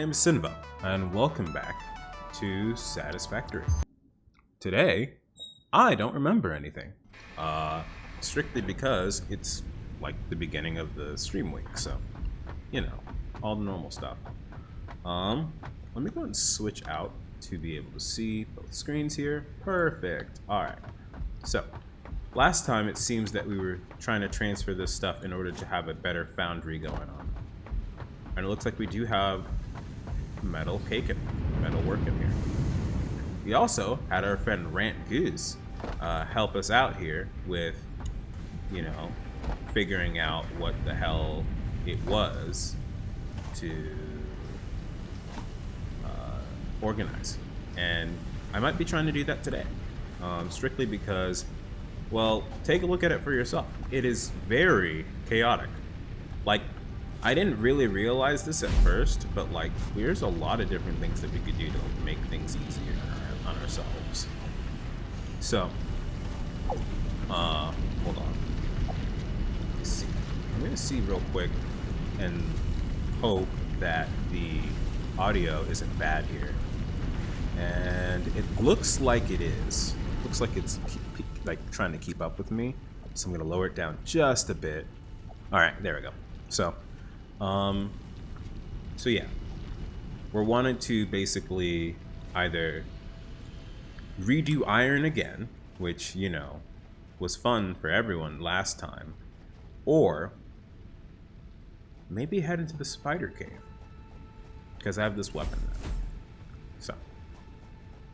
am Sinva, and welcome back to Satisfactory. Today, I don't remember anything. Strictly because it's like the beginning of the stream week, so, you know, all the normal stuff. Let me go and switch out to be able to see both screens here. Perfect. Alright. So, last time it seems that we were trying to transfer this stuff in order to have a better foundry going on. And it looks like we do have metal caking, metal work in here. We also had our friend Rant Goose help us out here with, you know, figuring out what the hell it was to organize. And I might be trying to do that today, strictly because, well, take a look at it for yourself. It is very chaotic. Like, I didn't really realize this at first, but like, there's a lot of different things that we could do to make things easier on ourselves. So, hold on. Let's see. I'm gonna see real quick and hope that the audio isn't bad here. And it looks like it is. It looks like it's like trying to keep up with me. So I'm gonna lower it down just a bit. All right, there we go. So yeah, we're wanting to basically either redo iron again, which, you know, was fun for everyone last time, or maybe head into the spider cave, because I have this weapon now. So,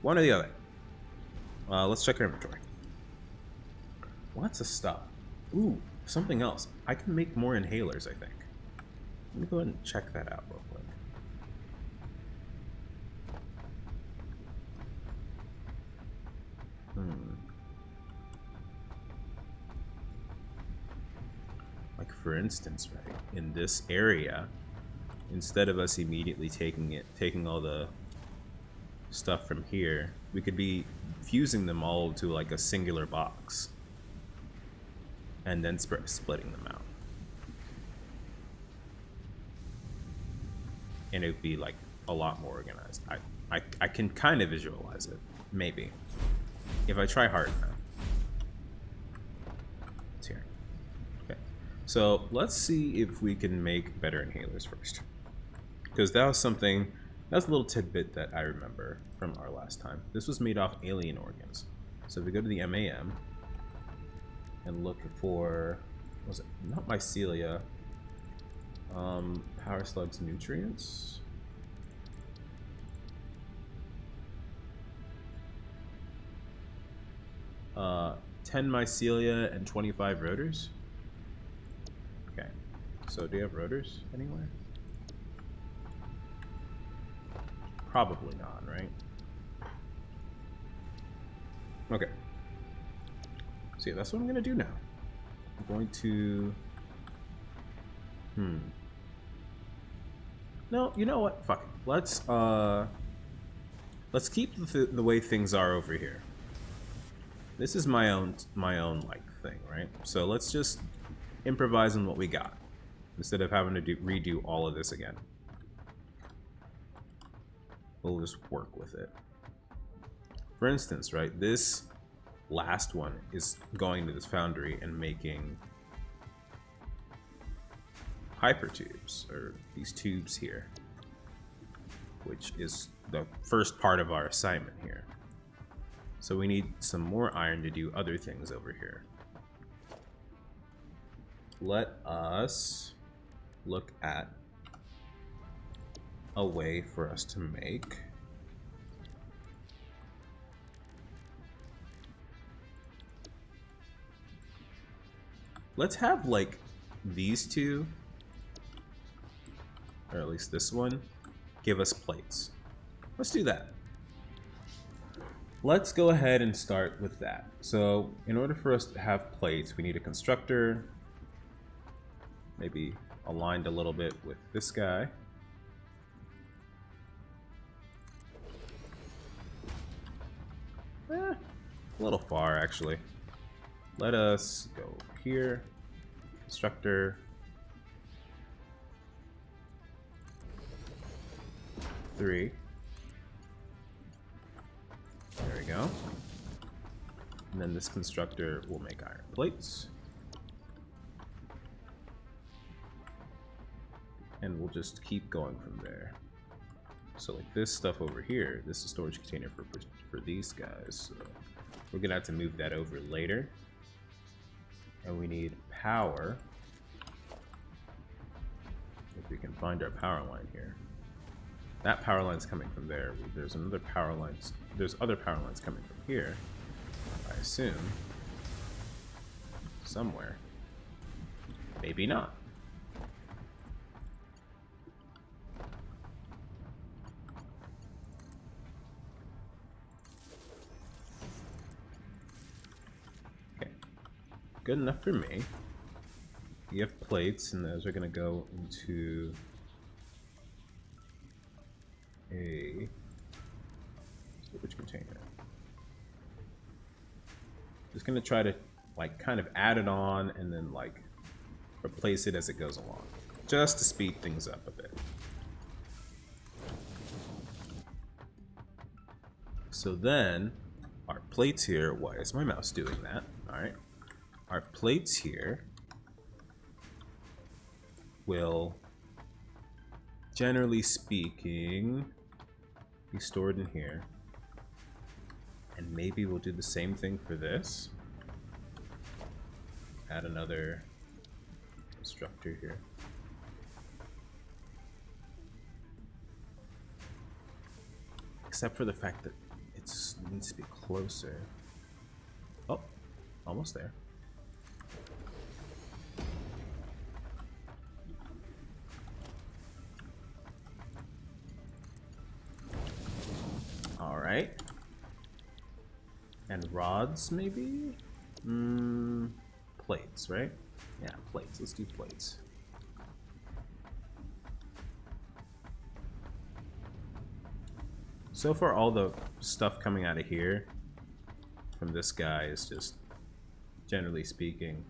one or the other. Let's check our inventory. Lots of stuff. Ooh, something else. I can make more inhalers, I think. Let me go ahead and check that out real quick. Like, for instance, right, in this area, instead of us immediately taking all the stuff from here, we could be fusing them all to like a singular box and then splitting them out. And it would be like a lot more organized. I can kind of visualize it, maybe, if I try hard enough. It's here. Okay, so let's see if we can make better inhalers first, because that was a little tidbit that I remember from our last time. This was made off alien organs. So if we go to the MAM and look for, what was it? Not mycelia. Power slugs nutrients. 10 mycelia and 25 rotors. Okay, so do you have rotors anywhere? Probably not, right? Okay. So yeah, that's what I'm gonna do now. I'm going to No, you know what? Fuck it. Let's keep the way things are over here. This is my own like thing, right? So let's just improvise on what we got instead of having to redo all of this again. We'll just work with it. For instance, right, this last one is going to this foundry and making hypertubes, or these tubes here, which is the first part of our assignment here. So we need some more iron to do other things over here. Let us look at a way for us to make let's have like these two, or at least this one, give us plates. Let's do that. Let's go ahead and start with that. So in order for us to have plates, we need a constructor, maybe aligned a little bit with this guy. A little far, actually. Let us go here, constructor. 3. There we go. And then this constructor will make iron plates. And we'll just keep going from there. So like this stuff over here, this is a storage container for these guys. So we're gonna have to move that over later. And we need power. If we can find our power line here. That power line's coming from there. There's another power line. There's other power lines coming from here, I assume. Somewhere. Maybe not. Okay. Good enough for me. You have plates, and those are going to go into a storage container. Just going to try to like kind of add it on and then like replace it as it goes along, just to speed things up a bit. So then our plates here, why is my mouse doing that? All right, our plates here will, generally speaking, be stored in here. And maybe we'll do the same thing for this. Add another constructor here. Except for the fact that it needs to be closer. Oh, almost there. All right. And rods, maybe? Plates, right? Yeah, plates. Let's do plates. So far, all the stuff coming out of here from this guy is just, generally speaking...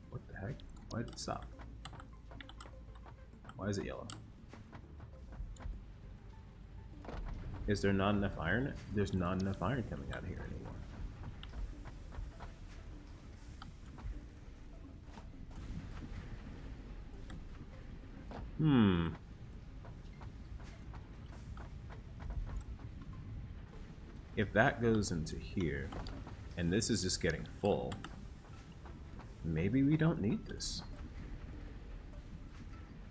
What the heck? Why did it stop? Why is it yellow? Is there not enough iron? There's not enough iron coming out of here anymore. If that goes into here, and this is just getting full, maybe we don't need this.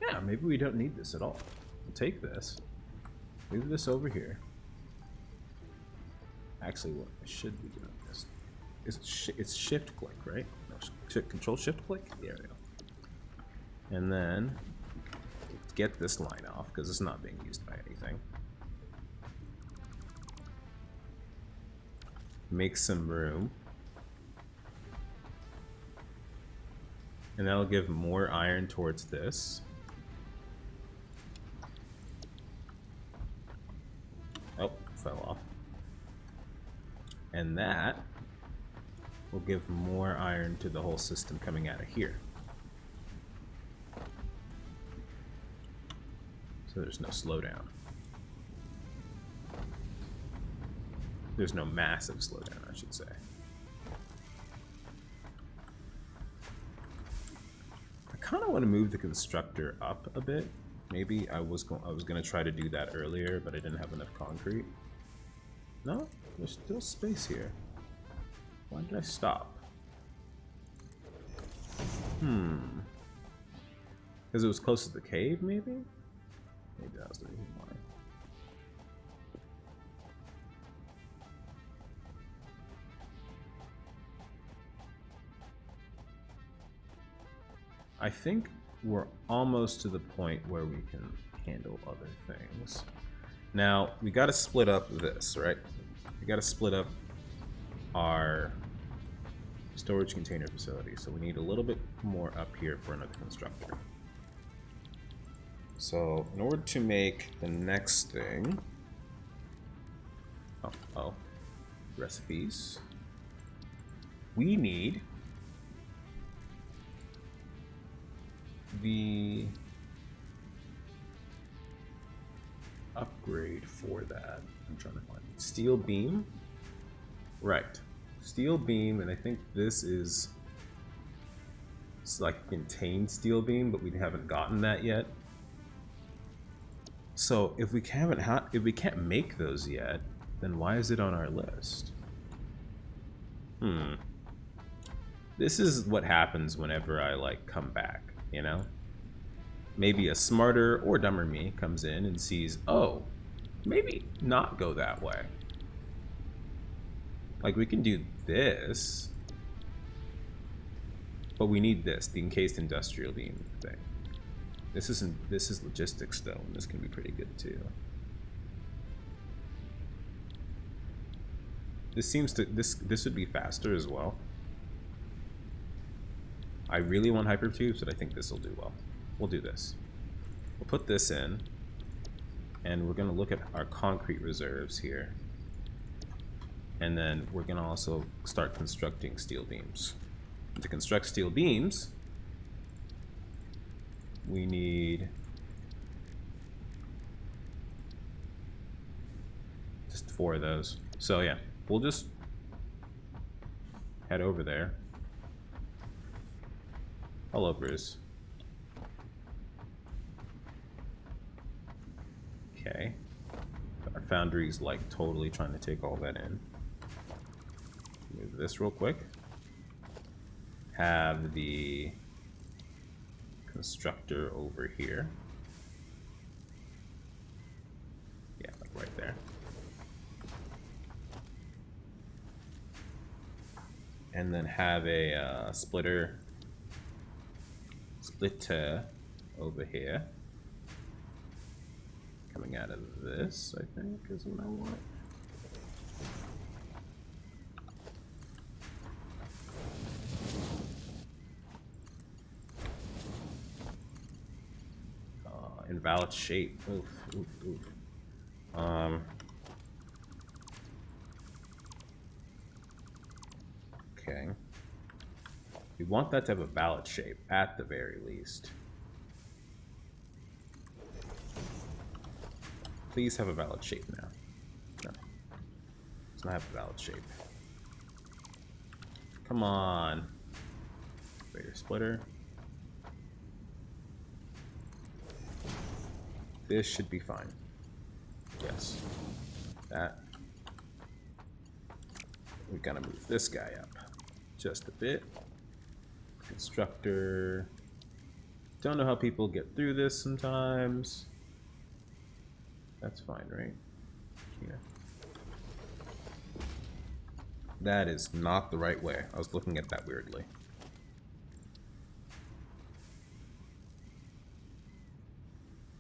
Yeah, maybe we don't need this at all. We'll take this, move this over here. Actually, what I should be doing this is it's shift click, right? No, control shift click. There we go. And then get this line off because it's not being used by anything. Make some room, and that'll give more iron towards this. Oh, fell off. And that will give more iron to the whole system coming out of here. So there's no slowdown. There's no massive slowdown, I should say. I kind of want to move the constructor up a bit. Maybe I was gonna try to do that earlier, but I didn't have enough concrete. No, there's still space here. Why did I stop? Because it was close to the cave, maybe? Maybe that was the reason why. I think we're almost to the point where we can handle other things. Now, we got to split up this, right? We got to split up our storage container facility. So we need a little bit more up here for another constructor. So in order to make the next thing, recipes, we need upgrade for that? I'm trying to find it. Steel beam? Right. Steel beam, and I think this is... It's like contained steel beam, but we haven't gotten that yet. So if we can't make those yet, then why is it on our list? This is what happens whenever I like come back, you know? Maybe a smarter or dumber me comes in and sees, oh, maybe not go that way. Like we can do this, but we need this, the encased industrial beam thing. This is logistics though, and this can be pretty good too. This seems to this would be faster as well. I really want hypertubes, but I think this will do well. We'll do this. We'll put this in, and we're gonna look at our concrete reserves here. And then we're gonna also start constructing steel beams. To construct steel beams, we need just 4 of those. So yeah, we'll just head over there. Hello, Bruce. Okay. Our foundry's like totally trying to take all that in. Move this real quick. Have the constructor over here. Yeah, like right there. And then have a splitter over here. Coming out of this, I think, is what I want. Invalid shape. Oof, oof, oof. Okay. We want that to have a valid shape, at the very least. Please have a valid shape now. No. Does not have a valid shape. Come on. Greater splitter. This should be fine. Yes. That. We gotta move this guy up just a bit. Constructor. Don't know how people get through this sometimes. That's fine, right? Yeah. That is not the right way. I was looking at that weirdly.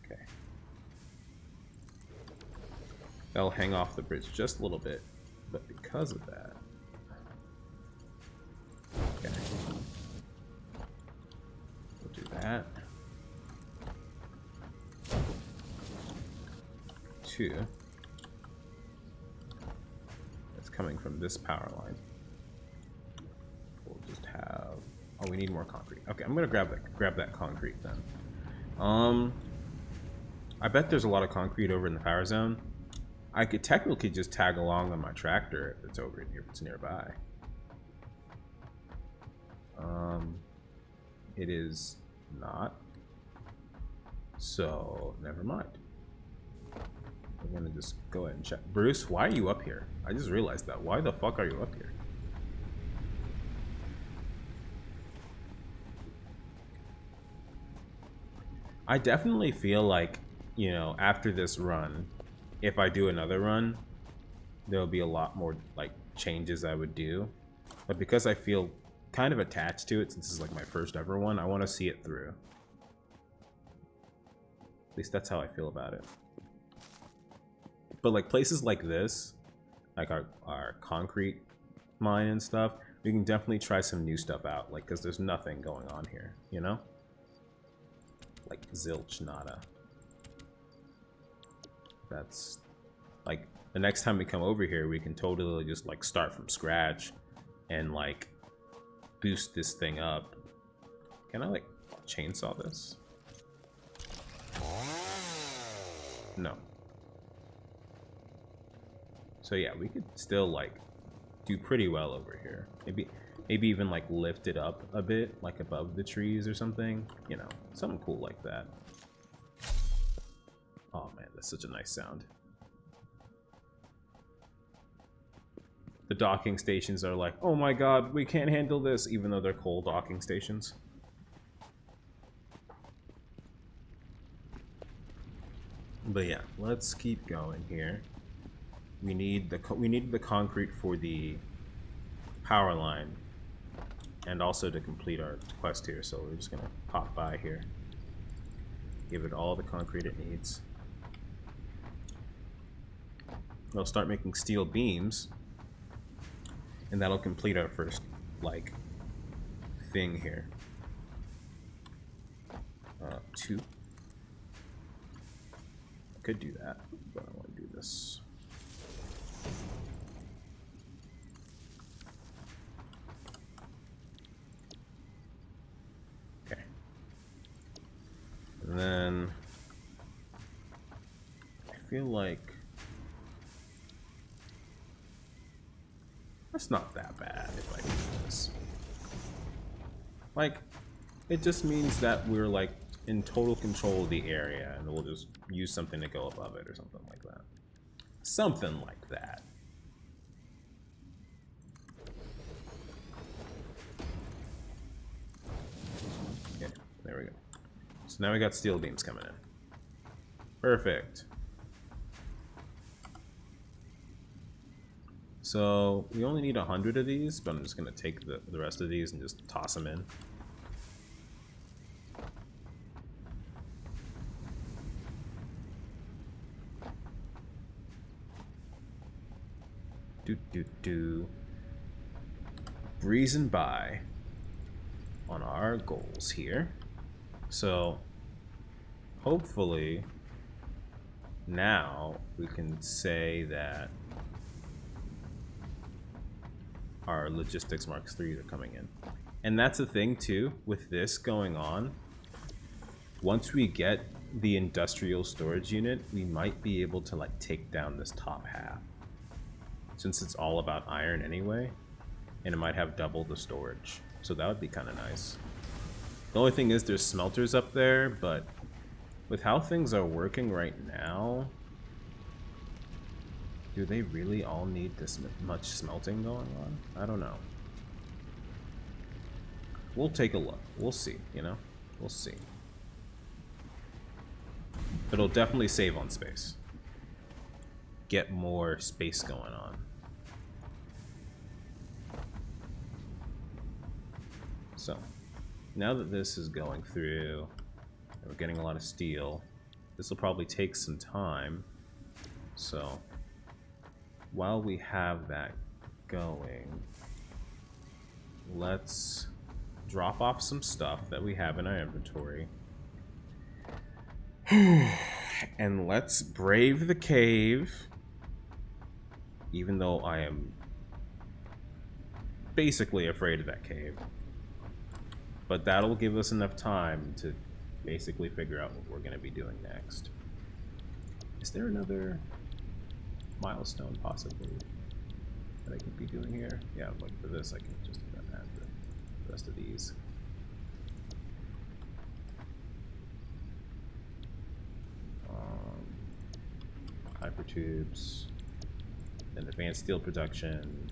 Okay. That'll hang off the bridge just a little bit, but because of that. Okay. We'll do that. 2. That's coming from this power line. We'll just have. Oh, we need more concrete. Okay, I'm gonna grab that concrete then. I bet there's a lot of concrete over in the power zone. I could technically just tag along on my tractor if it's over here, if it's nearby. It is not. So never mind. We're gonna just go ahead and check. Bruce, why are you up here? I just realized that. Why the fuck are you up here? I definitely feel like, you know, after this run, if I do another run, there'll be a lot more like changes I would do. But because I feel kind of attached to it since this is like my first ever one, I want to see it through. At least that's how I feel about it. But like places like this, like our concrete mine and stuff, we can definitely try some new stuff out. Like, because there's nothing going on here, you know? Like zilch nada. That's like the next time we come over here, we can totally just like start from scratch and like boost this thing up. Can I like chainsaw this? No. So yeah, we could still like do pretty well over here. Maybe even like lift it up a bit, like above the trees or something. You know, something cool like that. Oh man, that's such a nice sound. The docking stations are like, oh my god, we can't handle this, even though they're coal docking stations. But yeah, let's keep going here. We need the concrete for the power line, and also to complete our quest here. So we're just gonna pop by here, give it all the concrete it needs. We'll start making steel beams, and that'll complete our first like thing here. 2. I could do that, but I want to do this. Okay. And then I feel like that's not that bad if I do this. Like, it just means that we're like in total control of the area, and we'll just use something to go above it or something like that. Something like that. Okay, there we go. So now we got steel beams coming in. Perfect. So we only need 100 of these, but I'm just gonna take the rest of these and just toss them in. Breezing by on our goals here. So hopefully now we can say that our logistics marks 3 are coming in. And that's the thing too, with this going on, once we get the industrial storage unit, we might be able to like take down this top half, since it's all about iron anyway, and it might have double the storage. So that would be kind of nice. The only thing is there's smelters up there, but with how things are working right now, do they really all need this much smelting going on? I don't know. We'll take a look. We'll see, you know? We'll see. It'll definitely save on space. Get more space going on. So, now that this is going through, and we're getting a lot of steel, this will probably take some time. So, while we have that going, let's drop off some stuff that we have in our inventory. And let's brave the cave, even though I am basically afraid of that cave. But that'll give us enough time to basically figure out what we're going to be doing next. Is there another milestone possibly that I could be doing here? Yeah, like for this I can just add the rest of these. Hypertubes, then advanced steel production.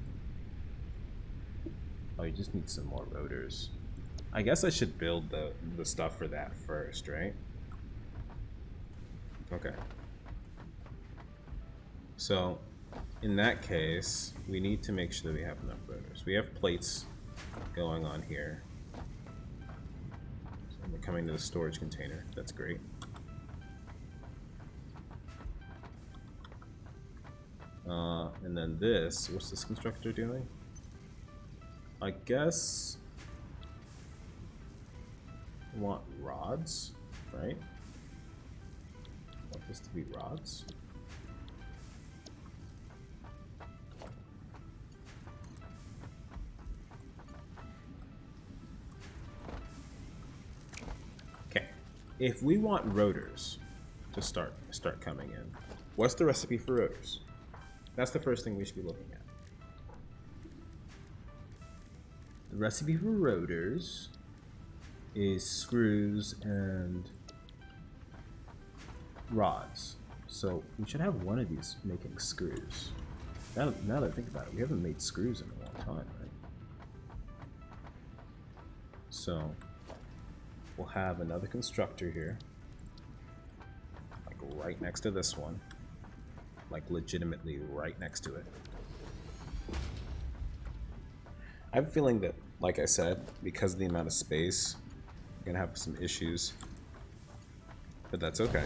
Oh, you just need some more rotors. I guess I should build the stuff for that first, right? Okay. So, in that case, we need to make sure that we have enough rotors. We have plates going on here. So we're coming to the storage container. That's great. And then this, what's this constructor doing? I guess I want rods, right? I want this to be rods. Okay, if we want rotors to start coming in, what's the recipe for rotors? That's the first thing we should be looking at. The recipe for rotors is screws and rods. So we should have one of these making screws. Now that I think about it, we haven't made screws in a long time, right? So we'll have another constructor here, like right next to this one, like legitimately right next to it. I have a feeling that, like I said, because of the amount of space, we're gonna have some issues, but that's okay.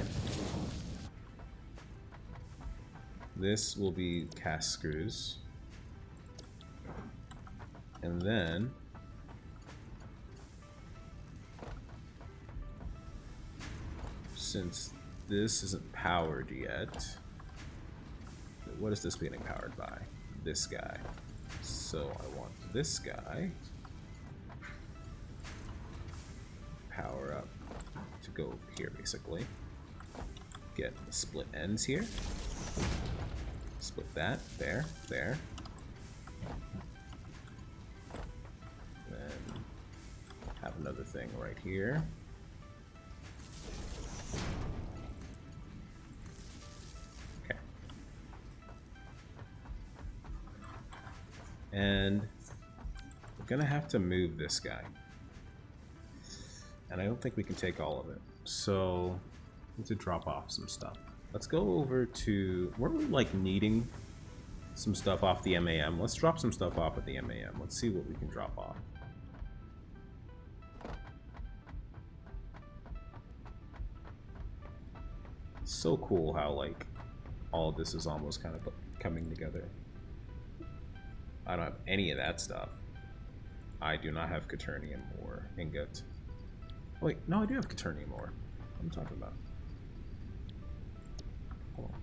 This will be cast screws, and then since this isn't powered yet, what is this being powered by? This guy. So I want this guy power up to go over here, basically. Get the split ends here. Split that, there. Then have another thing right here. Okay. And we're gonna have to move this guy. And I don't think we can take all of it. So we need to drop off some stuff. Let's go over to, we're like needing some stuff off the MAM. Let's drop some stuff off at the MAM. Let's see what we can drop off. It's so cool how like all of this is almost kind of coming together. I don't have any of that stuff. I do not have Quaternium or ingot. Wait, no, I do have Quaternium ore. What am I talking about? Hold on.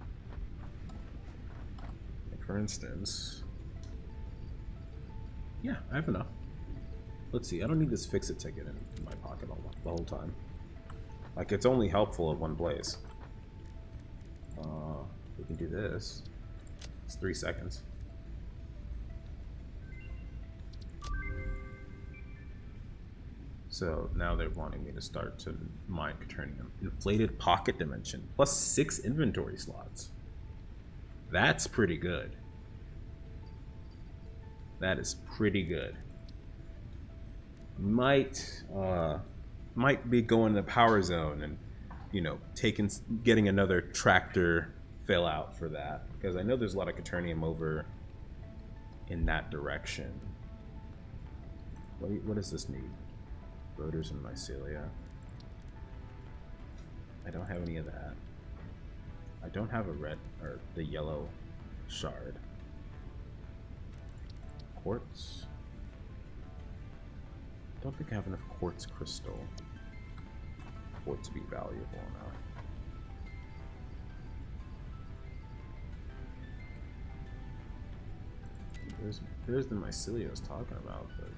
Like for instance, yeah, I have enough. Let's see, I don't need this fix-it ticket in my pocket the whole time. Like, it's only helpful at one blaze. We can do this. It's 3 seconds. So now they're wanting me to start to mine Quaternium. Inflated pocket dimension, plus 6 inventory slots. That's pretty good. That is pretty good. Might be going to the power zone and, you know, getting another tractor fill out for that, because I know there's a lot of Quaternium over in that direction. What does this need? Rotors and mycelia. I don't have any of that. I don't have a red or the yellow shard. Quartz. I don't think I have enough quartz crystal for it to be valuable enough. There's the mycelia I was talking about, but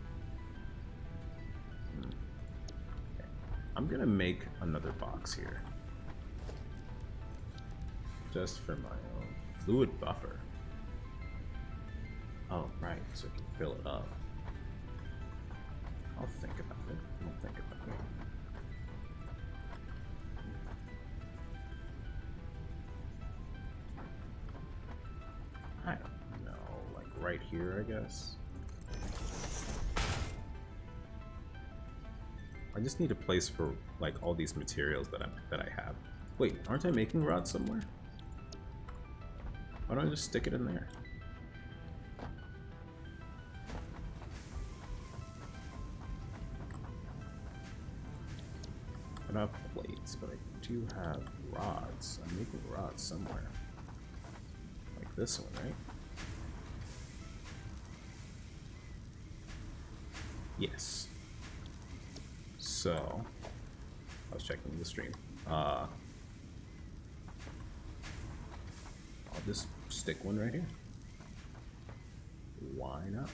okay. I'm gonna make another box here, just for my own fluid buffer. Oh, right, so I can fill it up. I'll think about it. I'll think about it. I don't know, like right here, I guess. I just need a place for like all these materials that I have. Wait, aren't I making rods somewhere? Why don't I just stick it in there? I don't have plates, but I do have rods. I'm making rods somewhere. Like this one, right? Yes. So, I was checking the stream. I'll just stick one right here. Why not?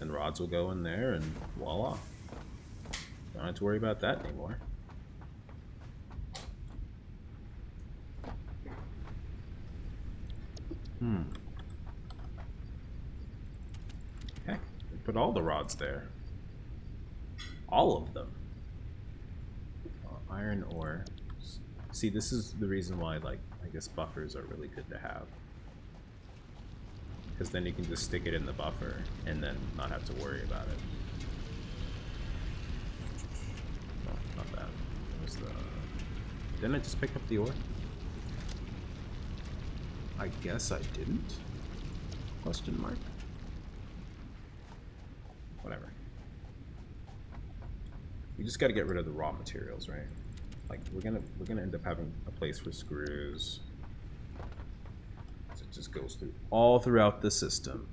And rods will go in there, and voila. Don't have to worry about that anymore. Heck, we put all the rods there. All of them. Iron ore. See, this is the reason why, like, I guess buffers are really good to have. Because then you can just stick it in the buffer and then not have to worry about it. No, not that. Where's the... Didn't I just pick up the ore? I guess I didn't? Question mark? Whatever. We just gotta get rid of the raw materials, right? Like, we're gonna end up having a place for screws. So it just goes through all throughout the system.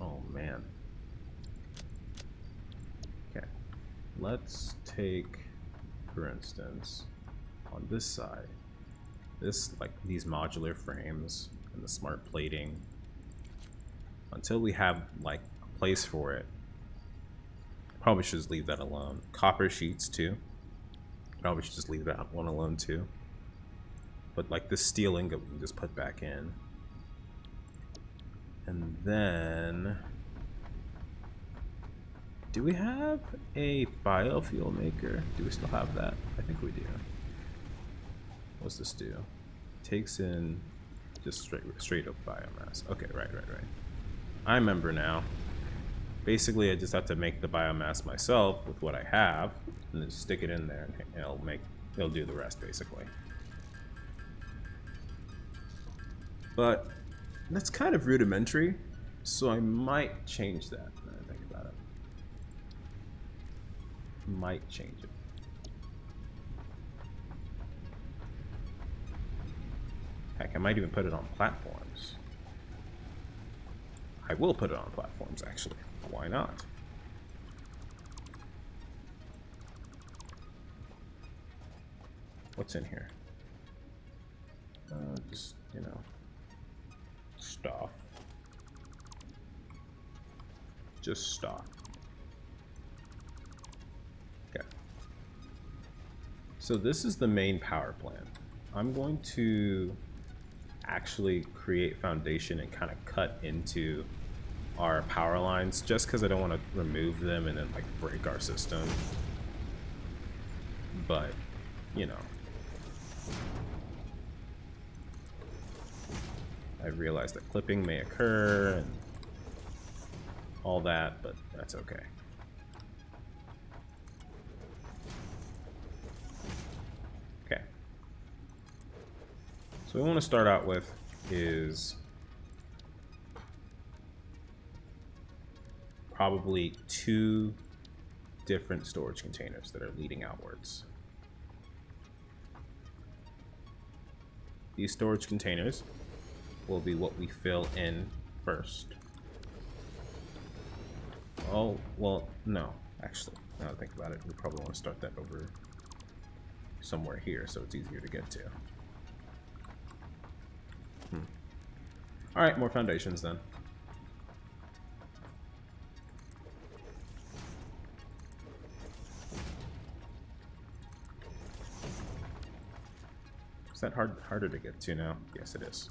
Oh man. Okay. Let's take, for instance, on this side, this, like, these modular frames and the smart plating. Until we have, like, a place for it, probably should just leave that alone. Copper sheets too. Probably should just leave that one alone too. But, like, this steel ingot we can just put back in. And then, do we have a biofuel maker? Do we still have that? I think we do. What's this do? Takes in just straight up biomass. Okay, right. I remember now. Basically, I just have to make the biomass myself with what I have, and then stick it in there, and it'll do the rest basically. But that's kind of rudimentary, so I might change that. Now I think about it. Might change it. Heck, I might even put it on platforms. I will put it on platforms, actually. Why not? What's in here? Just, you know, stuff. Just stuff. Okay. So this is the main power plant. I'm going to actually create foundation and kind of cut into our power lines, just because I don't want to remove them and then, like, break our system. But, you know, I realize that clipping may occur and all that, but that's okay. Okay. So what we want to start out with is probably 2 different storage containers that are leading outwards. These storage containers will be what we fill in first. Oh, well, no, actually, now that I think about it, we probably want to start that over somewhere here so it's easier to get to. Alright, more foundations then. Is that harder to get to now? Yes, it is.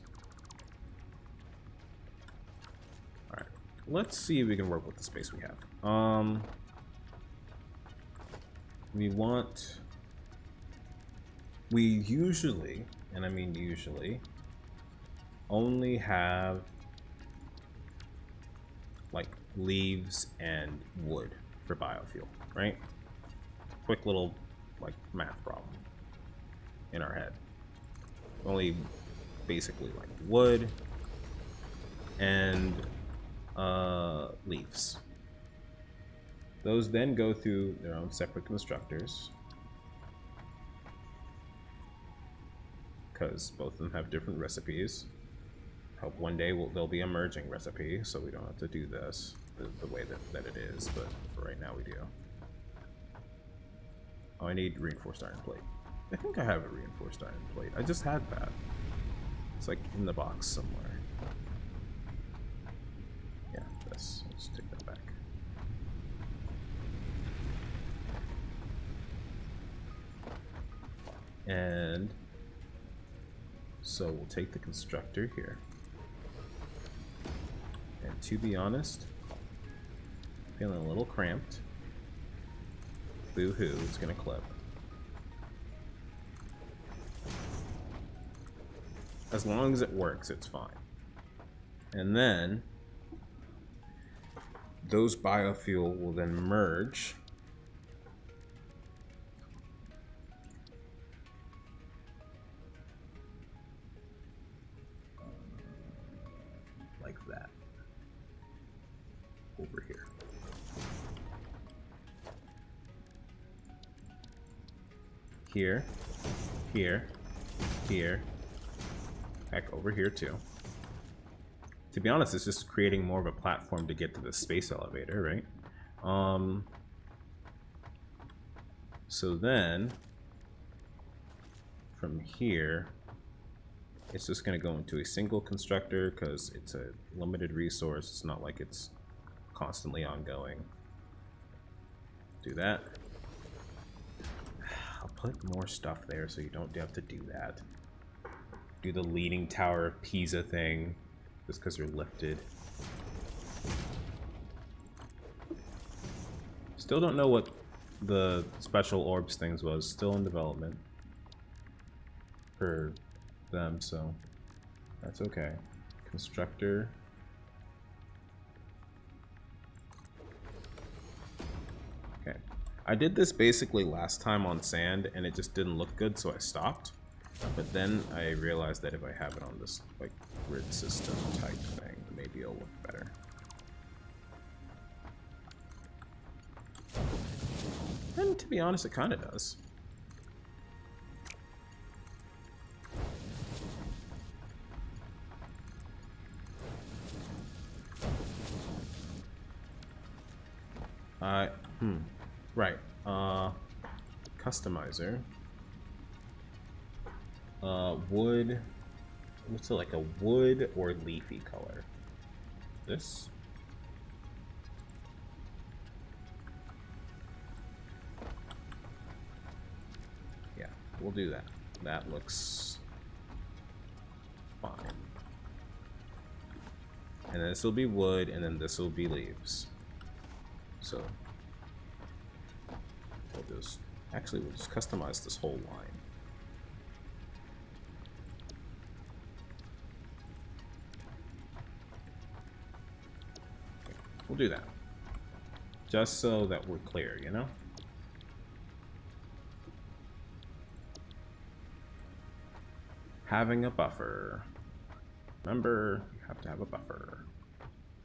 Alright, let's see if we can work with the space we have. We usually, and I mean usually, only have, like, leaves and wood for biofuel, right? Quick little, like, math problem in our head. Only basically, like, wood and leaves. Those then go through their own separate constructors, because both of them have different recipes. Hope one day there'll be a merging recipe, so we don't have to do this the way that it is, but for right now we do. Oh, I need reinforced iron plate. I think I have a reinforced iron plate. I just had that. It's like in the box somewhere. Yeah, this. Let's take that back. And so we'll take the constructor here. And to be honest, feeling a little cramped. Boo-hoo, it's gonna clip. As long as it works, it's fine. And then those biofuel will then merge like that over here. Here, here, here. Heck, over here too. To be honest, it's just creating more of a platform to get to the space elevator, right? So then, from here, it's just going to go into a single constructor because it's a limited resource. It's not like it's constantly ongoing. Do that. I'll put more stuff there so you don't have to do that. Do the leaning tower of Pisa thing just because they're lifted. Still don't know what the special orbs things was. Still in development for them, so that's okay. Constructor. Okay. I did this basically last time on sand and it just didn't look good, so I stopped. But then I realized that if I have it on this like grid system type thing, maybe it'll look better. And to be honest, it kind of does. Right. Customizer. Wood. What's it, like a wood or leafy color? This? Yeah, we'll do that. That looks fine. And then this will be wood, and then this will be leaves. So we'll just we'll just customize this whole line. We'll do that. Just so that we're clear, you know? Having a buffer. Remember, you have to have a buffer.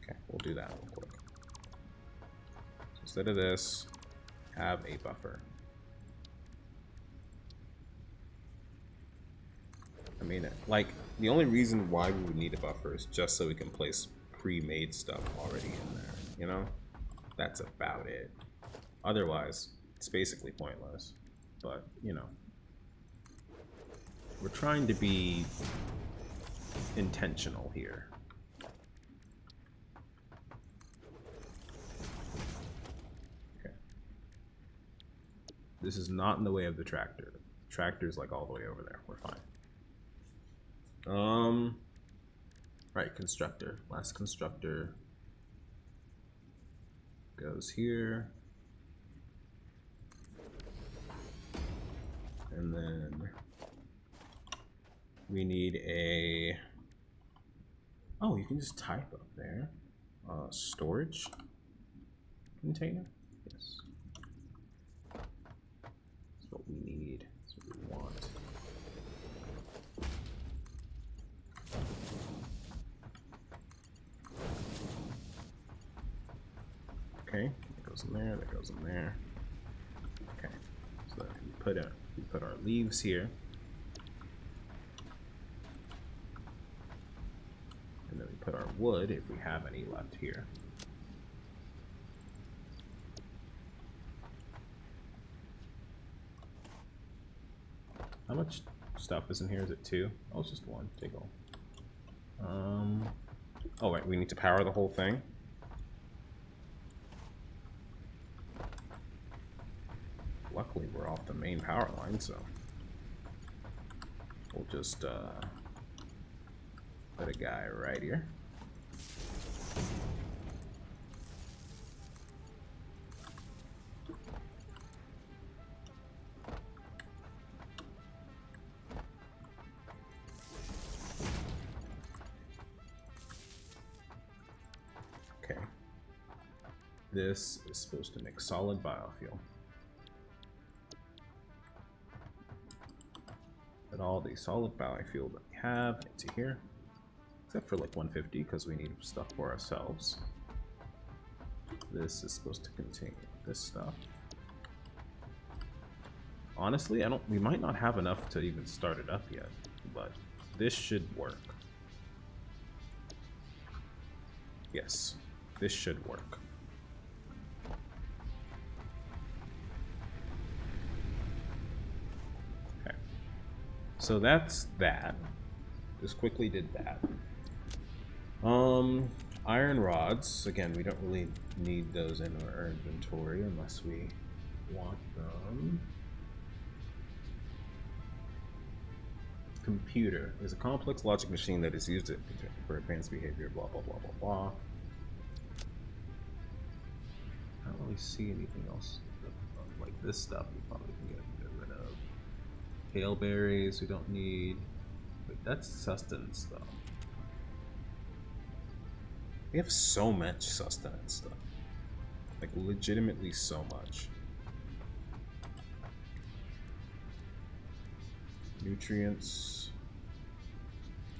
Okay, we'll do that real quick. So instead of this, have a buffer. I mean, like, the only reason why we would need a buffer is just so we can place pre-made stuff already in there, you know? That's about it. Otherwise, it's basically pointless. But, you know, we're trying to be intentional here. Okay. This is not in the way of the tractor. The tractor's like all the way over there. We're fine. Right, constructor. Last constructor goes here. And then we need a... Oh, you can just type up there. Storage container? Yes. That's what we need. That's what we want. Okay, that goes in there, that goes in there. Okay, so we put our leaves here. And then we put our wood, if we have any left here. How much stuff is in here? Is it 2? Oh, it's just 1. Take all. Oh wait, we need to power the whole thing. Luckily, we're off the main power line, so we'll just put a guy right here. Okay. This is supposed to make solid biofuel. Put all the solid biofuel that we have into here, except for like 150 because we need stuff for ourselves. This is supposed to contain this stuff. Honestly, we might not have enough to even start it up yet, but this should work. Yes, this should work. Okay, so that's that. Just quickly did that. Iron rods. Again, we don't really need those in our inventory unless we want them. Computer is a complex logic machine that is used for advanced behavior, blah blah blah blah blah. I don't really see anything else like this stuff we probably can get rid of. Hail berries we don't need. Wait, that's sustenance though. We have so much sustenance stuff. Like legitimately so much. Nutrients.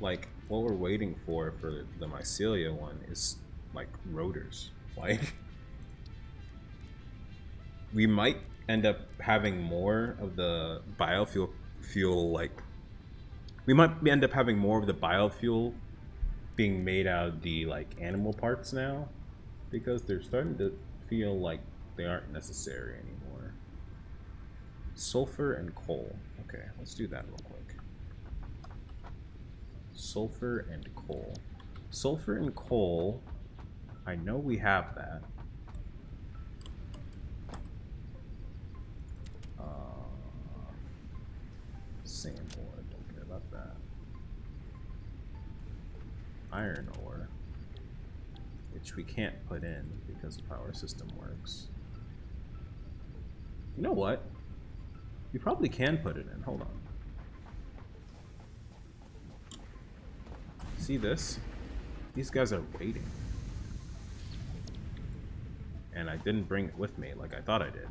Like what we're waiting for the mycelia one is like rotors. Like we might end up having more of the biofuel like we might end up having more of the biofuel being made out of the like animal parts now, because they're starting to feel like they aren't necessary anymore. Sulfur and coal. Okay, let's do that real quick. Sulfur and coal. Sulfur and coal, I know we have that. Sand ore, don't care about that. Iron ore, which we can't put in because of how our system works. You know what? You probably can put it in. Hold on. See this? These guys are waiting. And I didn't bring it with me like I thought I did.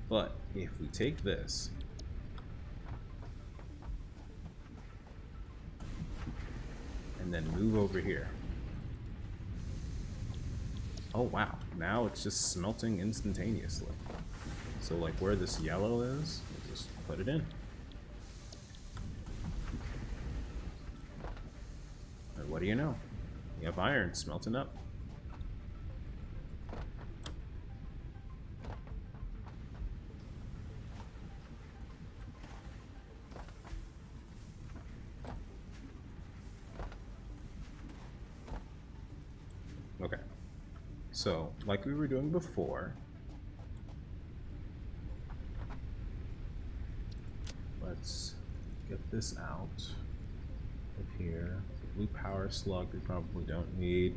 But if we take this and then move over here. Oh wow, now it's just smelting instantaneously. So like where this yellow is, we'll just put it in. And what do you know? You have iron smelting up. Okay, so like we were doing before, let's get this out of here. Blue power slug we probably don't need.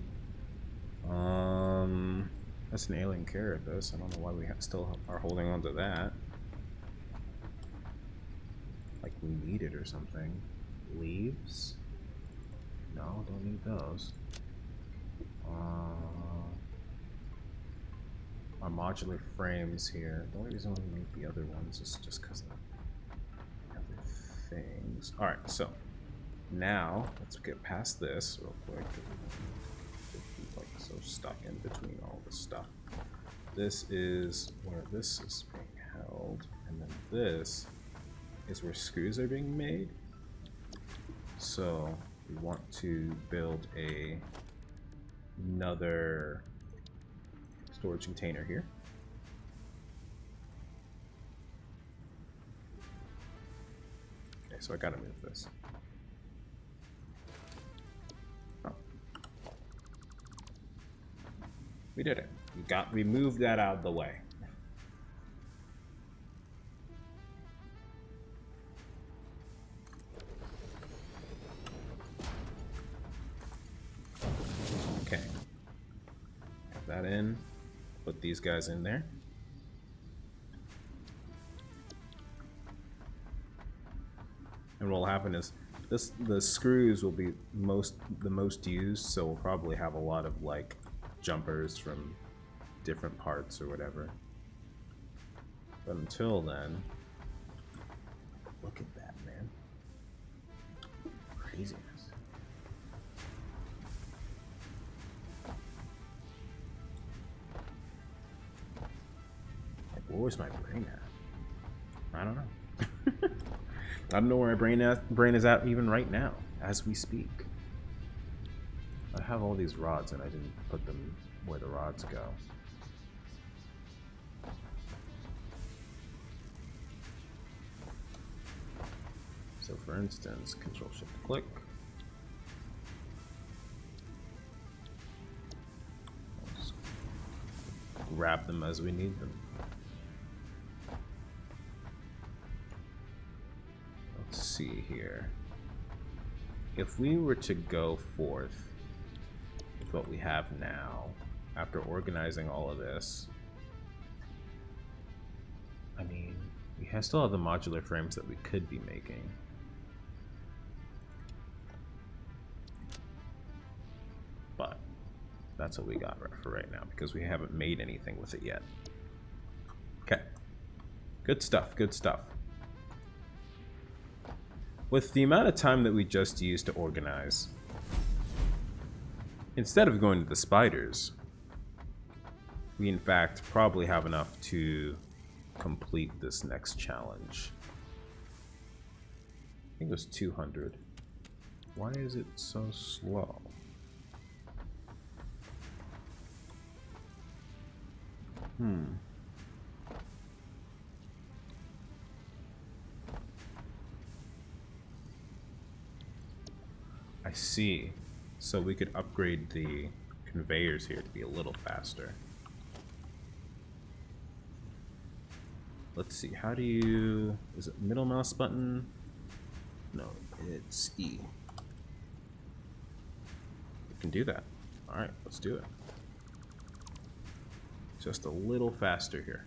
That's an alien carapace. I don't know why we still are holding on to that. Like we need it or something. Leaves? No, don't need those. Our modular frames here. The only reason we need the other ones is just because of other things. Alright, so now let's get past this real quick. We're like so stuck in between all this stuff. This is where this is being held, and then this is where screws are being made. So we want to build another storage container here. so I gotta move this. Oh. We did it. We moved that out of the way. Okay. Put that in. Put these guys in there. And what'll happen is the screws will be the most used, so we'll probably have a lot of like jumpers from different parts or whatever. But until then, look at that, man. Craziness. Like, where's my brain at? I don't know. I don't know where my brain is at even right now, as we speak. I have all these rods and I didn't put them where the rods go. So for instance, Control-Shift-Click. Let's grab them as we need them. Let's see here. If we were to go forth with what we have now, after organizing all of this, I mean, we still have the modular frames that we could be making. But that's what we got for right now, because we haven't made anything with it yet. Okay. Good stuff, good stuff. With the amount of time that we just used to organize, instead of going to the spiders, we in fact probably have enough to complete this next challenge. I think it was 200. Why is it so slow? I see. So we could upgrade the conveyors here to be a little faster. Let's see, how do you... Is it middle mouse button? No, it's E. We can do that. Alright, let's do it. Just a little faster here.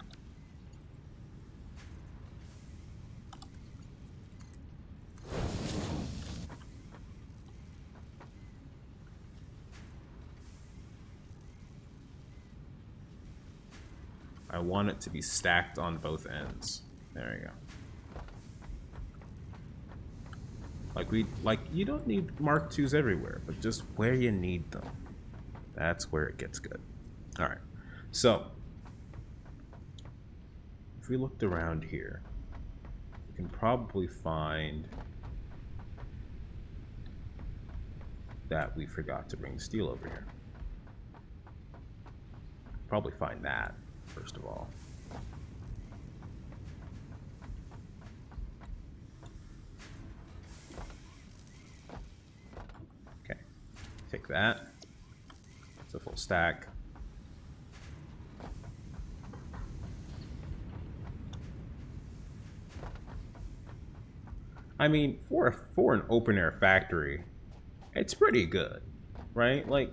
I want it to be stacked on both ends. There you go. Like you don't need Mark IIs everywhere, but just where you need them. That's where it gets good. All right. So if we looked around here, we can probably find that we forgot to bring steel over here. Probably find that first of all. Okay, take that. It's a full stack. I mean, for an open air factory, it's pretty good, right? Like,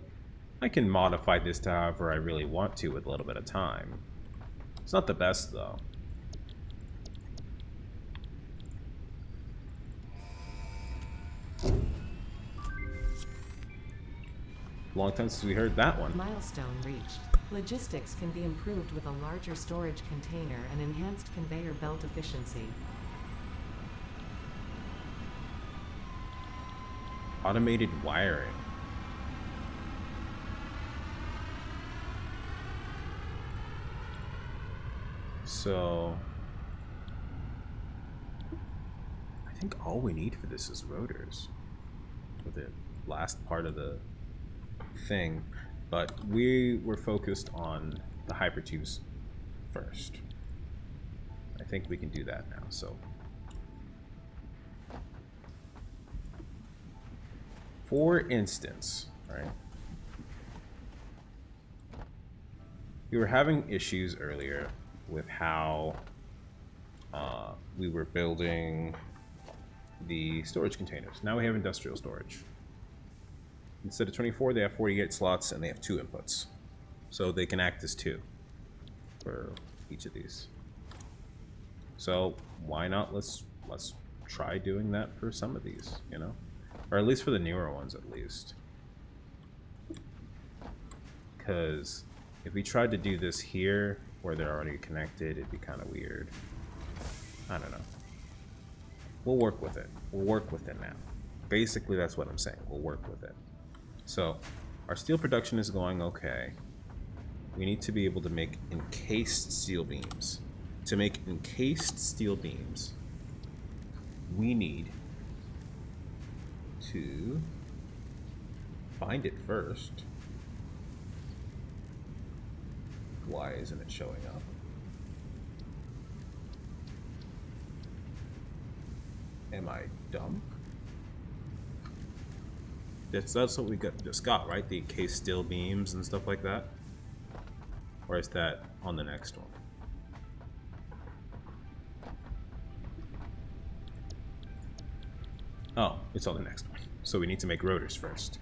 I can modify this to however I really want to with a little bit of time. It's not the best, though. Long time since we heard that one. Milestone reached. Logistics can be improved with a larger storage container and enhanced conveyor belt efficiency. Automated wiring. So I think all we need for this is rotors for the last part of the thing, but we were focused on the hypertubes first. I think we can do that now. So For instance, right? We were having issues earlier with how we were building the storage containers. Now we have industrial storage. Instead of 24, they have 48 slots and they have 2 inputs. So they can act as 2 for each of these. So why not let's try doing that for some of these, you know? Or at least for the newer ones at least. Because if we tried to do this here where they're already connected, it'd be kind of weird. I don't know. We'll work with it. We'll work with it now. Basically, that's what I'm saying. We'll work with it. So, our steel production is going okay. We need to be able to make encased steel beams. To make encased steel beams, we need to find it first. Why isn't it showing up? Am I dumb? That's what we just got, right? The encased steel beams and stuff like that? Or is that on the next one? Oh, it's on the next one. So we need to make rotors first.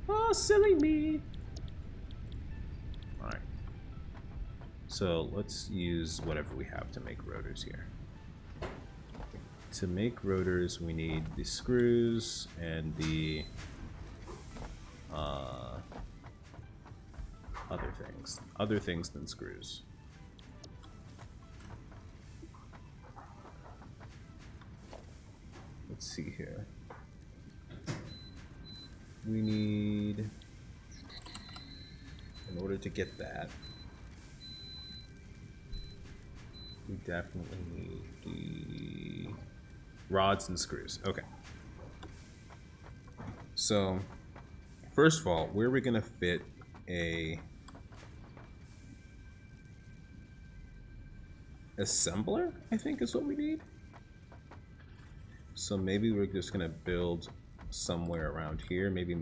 Oh, silly me! Alright. So let's use whatever we have to make rotors here. To make rotors, we need the screws and the other things than screws. Let's see here. We need, in order to get that, we definitely need the rods and screws. Okay. So, first of all, where are we going to fit a assembler? I think is what we need. So maybe we're just going to build somewhere around here. Maybe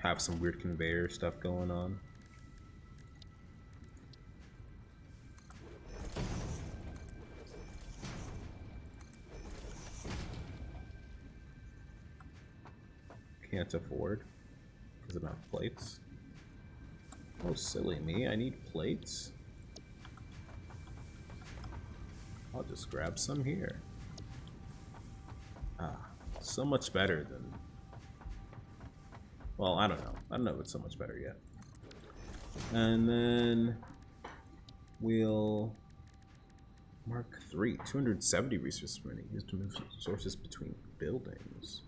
have some weird conveyor stuff going on. Can't afford because I don't have plates. Oh, silly me, I need plates. I'll just grab some here. Ah, so much better than... Well, I don't know. I don't know if it's so much better yet. And then we'll... Mark 3, 270 resources remaining. Used to move sources between buildings.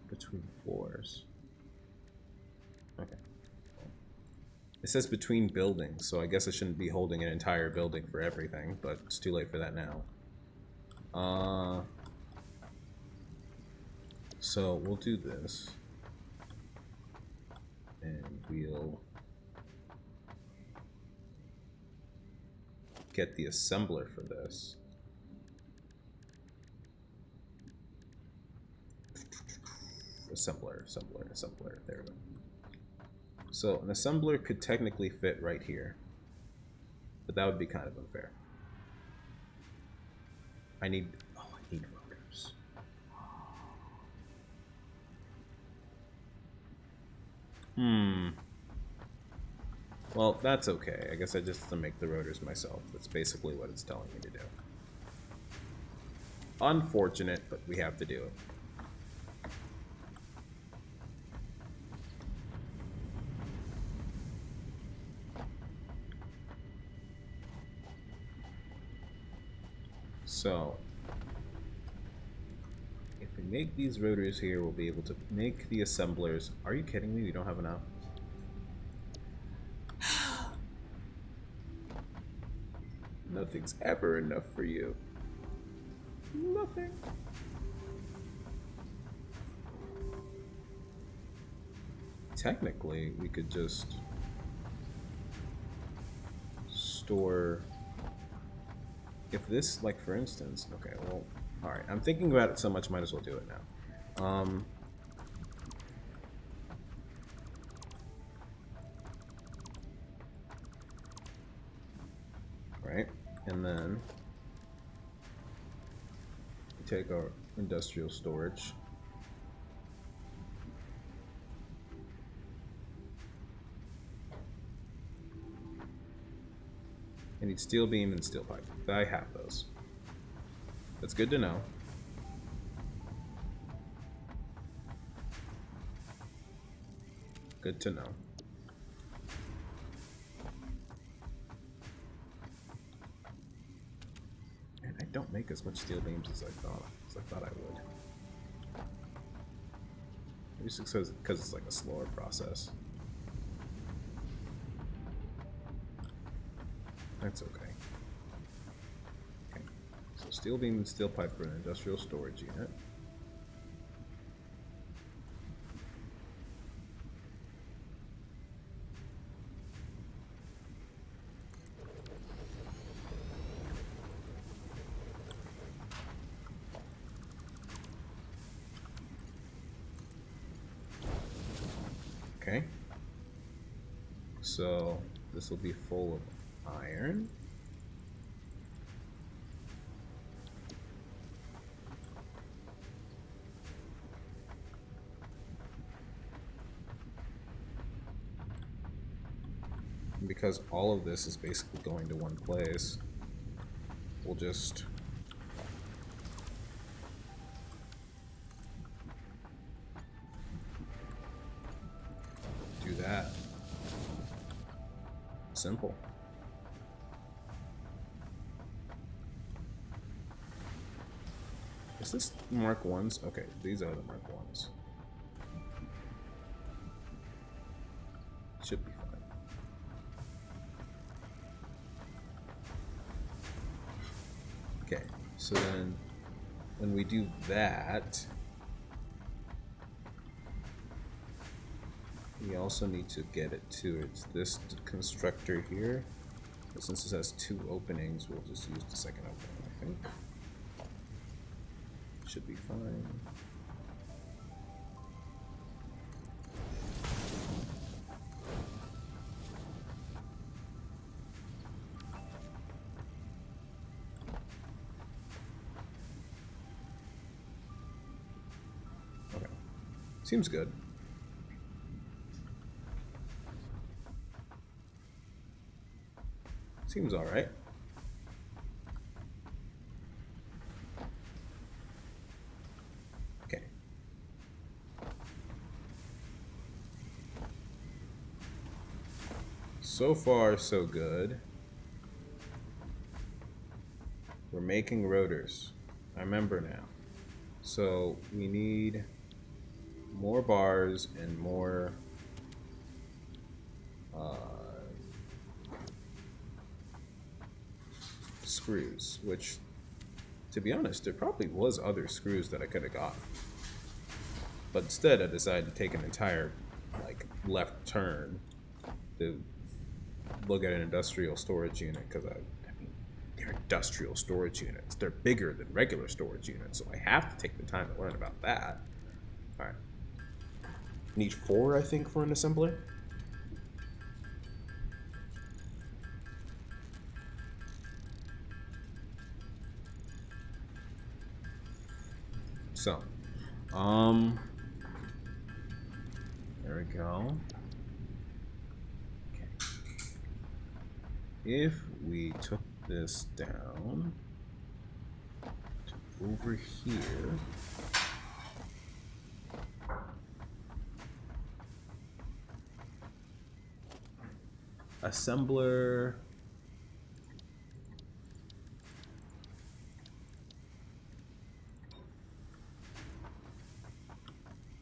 Between floors. Okay. It says between buildings, so I guess I shouldn't be holding an entire building for everything, but it's too late for that now. So we'll do this. And we'll get the assembler for this. Assembler. There we go. So an assembler could technically fit right here, but that would be kind of unfair. I need rotors. Well, that's okay. I guess I just have to make the rotors myself. That's basically what it's telling me to do. Unfortunate, but we have to do it. So, if we make these rotors here, we'll be able to make the assemblers. Are you kidding me? We don't have enough? Nothing's ever enough for you. Nothing. Technically, we could just store... If this, like for instance, okay, well, Alright, I'm thinking about it so much, might as well do it now. Right, and then we take our industrial storage. I need steel beam and steel pipe. I have those. That's good to know. Good to know. And I don't make as much steel beams as I thought I would. Maybe it's because it's like a slower process. That's okay. Okay. So steel beam and steel pipe for an industrial storage unit. Okay. So this will be full of iron. And because all of this is basically going to one place, we'll just do that. Simple. Is this Mark 1s? Okay, these are the Mark 1s. Should be fine. Okay, so then when we do that, we also need to get it to this constructor here. But since this has 2 openings, we'll just use the second opening, I think. Should be fine. Okay. Seems good. Seems alright. Okay. So far, so good. We're making rotors. I remember now. So we need more bars and more screws, which, to be honest, there probably was other screws that I could have got. But instead I decided to take an entire left turn to look at an industrial storage unit, because I mean, they're industrial storage units. They're bigger than regular storage units, so I have to take the time to learn about that. Alright. Need 4, I think, for an assembler. So, there we go. Okay. If we took this down to over here, assembler,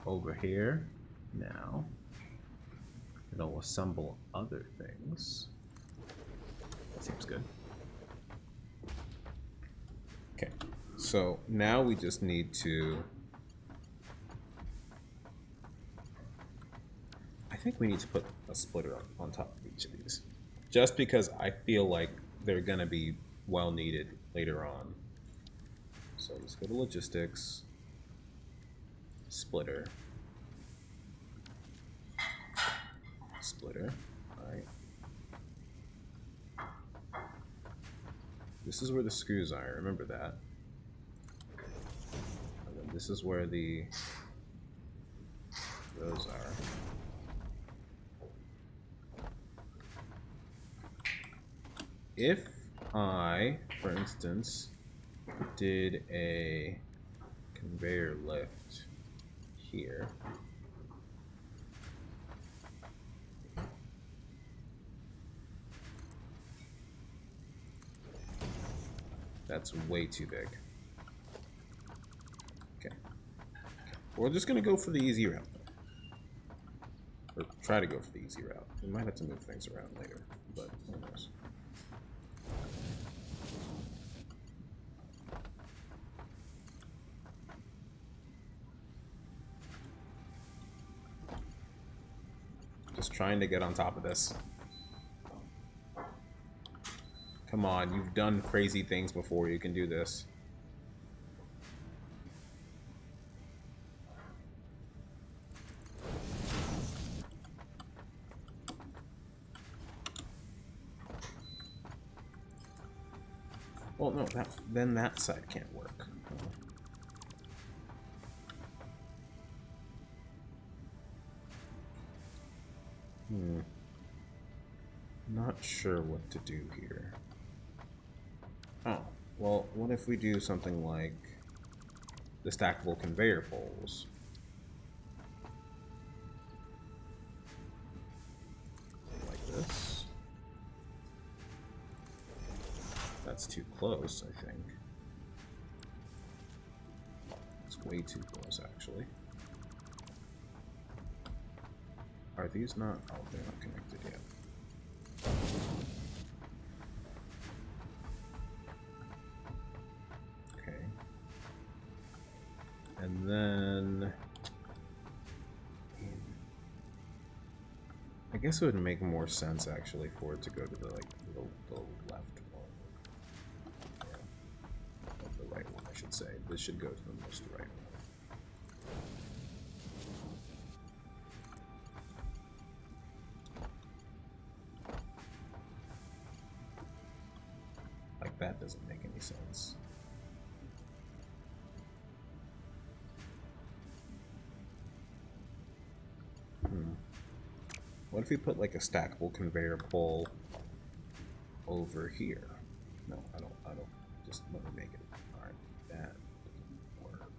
over here. Now it'll assemble other things. That seems good. Okay, so now we just need to, I think we need to put a splitter on top of each of these, just because I feel like they're gonna be well needed later on. So let's go to logistics, splitter, splitter. All right. This is where the screws are. Remember that. And then this is where those are. If I, for instance, did a conveyor lift here, that's way too big. Okay. We're just gonna go for the easy route. Or try to go for the easy route. We might have to move things around later, but who knows. Just trying to get on top of this. Come on, you've done crazy things before. You can do this. Well, no, then that side can't work. Not sure what to do here. Oh, well, what if we do something like the stackable conveyor poles? Like this. That's too close, I think. It's way too close, actually. Are these not? Oh, they're not connected yet. Okay. And then I guess it would make more sense actually for it to go to the left one. Yeah. The right one, I should say. This should go to the most right one. That doesn't make any sense. What if we put like a stackable conveyor pole over here? No, I don't. Just let me make it. All right, that doesn't work.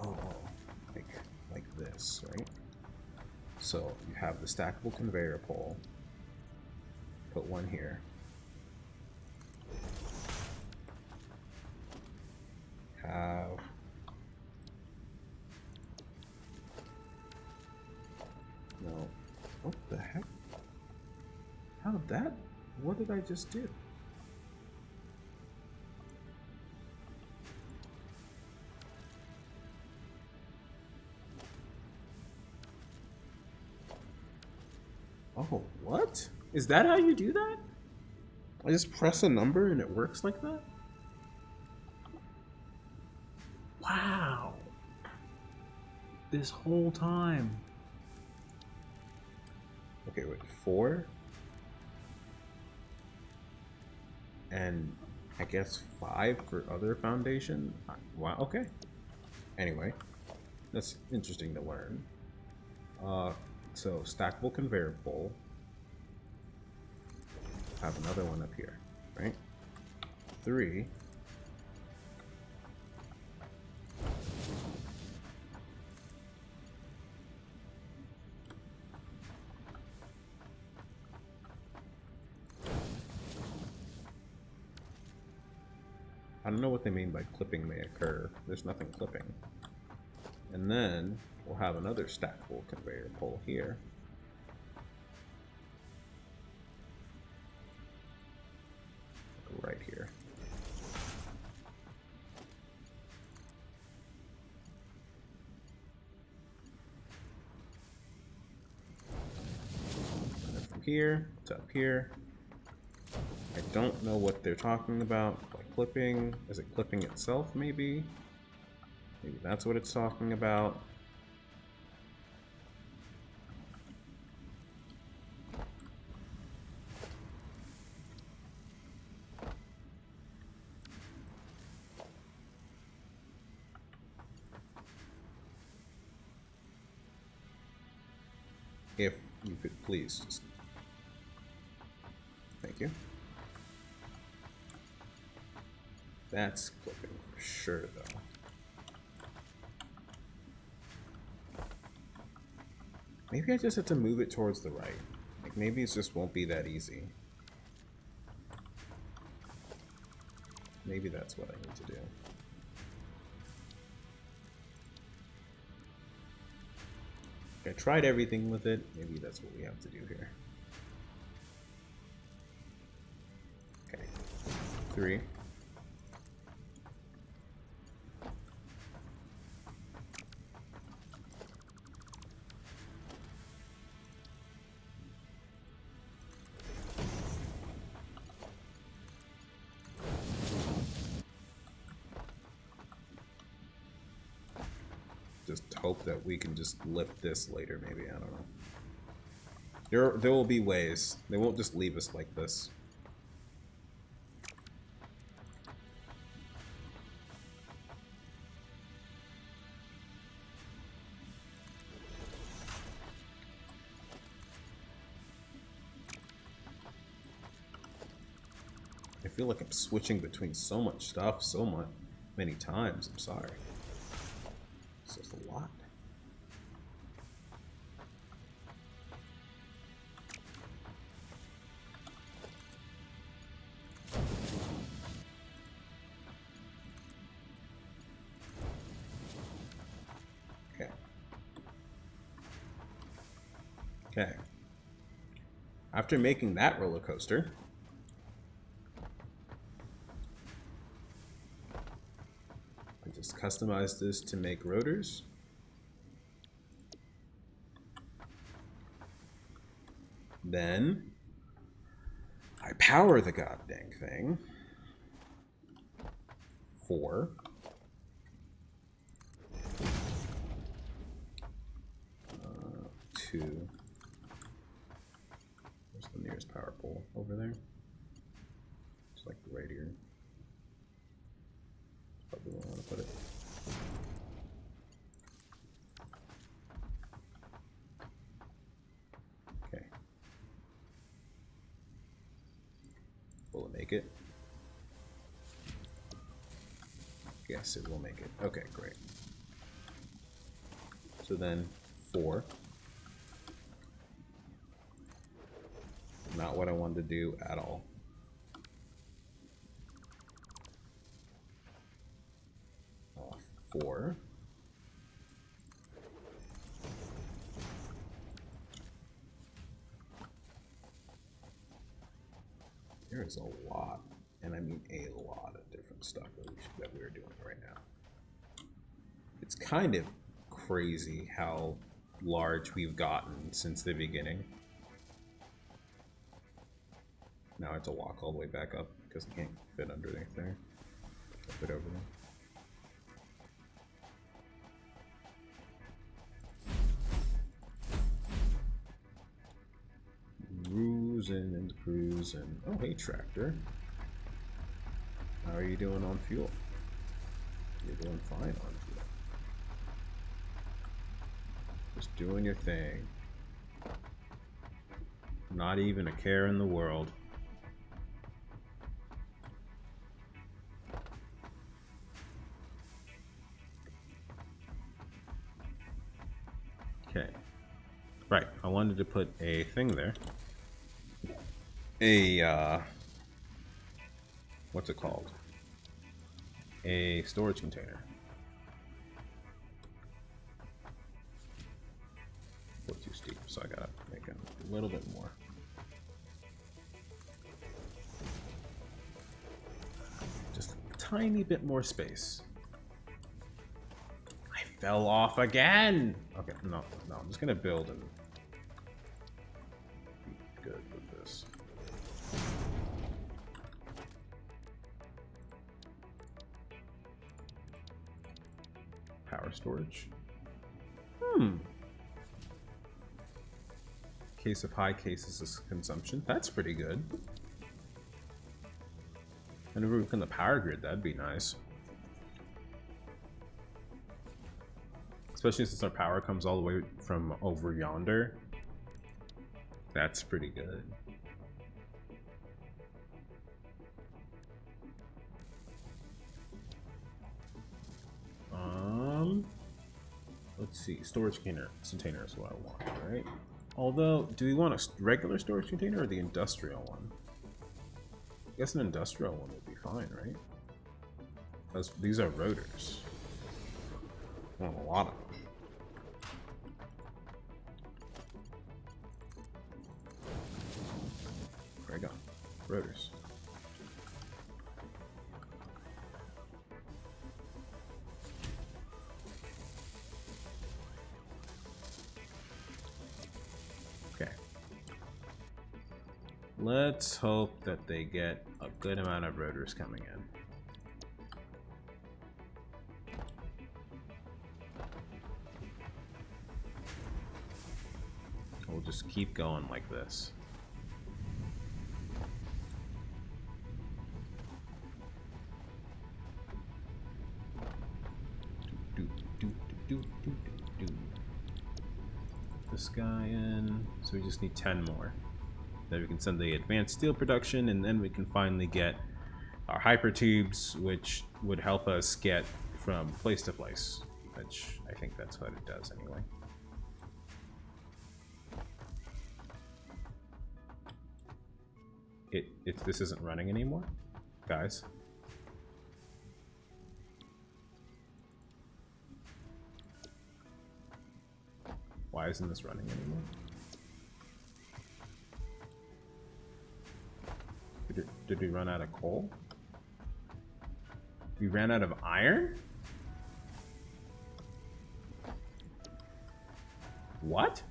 Oh, like this, right? So you have the stackable conveyor pole. Put one here. Have no. What the heck? How did that? What did I just do? Oh, what? Is that how you do that? I just press a number and it works like that? Wow. This whole time. Okay, wait, 4? And I guess 5 for other foundation? Wow, okay. Anyway, that's interesting to learn. So, stackable conveyor pole. Have another one up here, right? 3. I don't know what they mean by clipping may occur. There's nothing clipping. And then we'll have another stackable conveyor pole here. Right here. And then from here to up here. I don't know what they're talking about. Like clipping? Is it clipping itself, maybe? Maybe that's what it's talking about. If you could please just... Thank you. That's clipping for sure, though. Maybe I just have to move it towards the right. Like, maybe it just won't be that easy. Maybe that's what I need to do. I tried everything with it. Maybe that's what we have to do here. Okay. 3. Just hope that we can just lift this later, maybe. I don't know. There will be ways. They won't just leave us like this. I feel like I'm switching between so much stuff many times. I'm sorry. It's just a lot. Okay. Okay. After making that roller coaster, I just customized this to make rotors. Then I power the goddamn thing. 4. 2. Where's the nearest power pole? Over there? It's like right here. Probably where I want to put it. Okay. Will it make it? Yes, it will make it. Okay, great. So then 4. Not what I wanted to do at all. Oh, 4. There is a lot, and I mean a lot of different stuff that we're doing right now. It's kind of crazy how large we've gotten since the beginning. Now I have to walk all the way back up because I can't fit underneath there. I'll fit over there. Cruising and cruising. Oh, hey, tractor. How are you doing on fuel? You're doing fine on fuel. Just doing your thing. Not even a care in the world. Okay. Right, I wanted to put a thing there. What's it called? A storage container. A little too steep, so I gotta make it a little bit more. Just a tiny bit more space. I fell off again! Okay, no, I'm just gonna build and be good with this. power storage. Case of high cases of consumption. That's pretty good. And if we look in the power grid, that'd be nice. Especially since our power comes all the way from over yonder. That's pretty good. Let's see, storage container is what I want, right? Although, do we want a regular storage container or the industrial one? I guess an industrial one would be fine, right? Because these are rotors. I want a lot of them. There we go. Rotors. Okay. Let's hope that they get a good amount of rotors coming in. We'll just keep going like this. This guy in, so we just need 10 more. Then we can send the advanced steel production, and then we can finally get our hypertubes, which would help us get from place to place, which I think that's what it does anyway. This isn't running anymore, guys. Why isn't this running anymore? Did we run out of coal? We ran out of iron? What?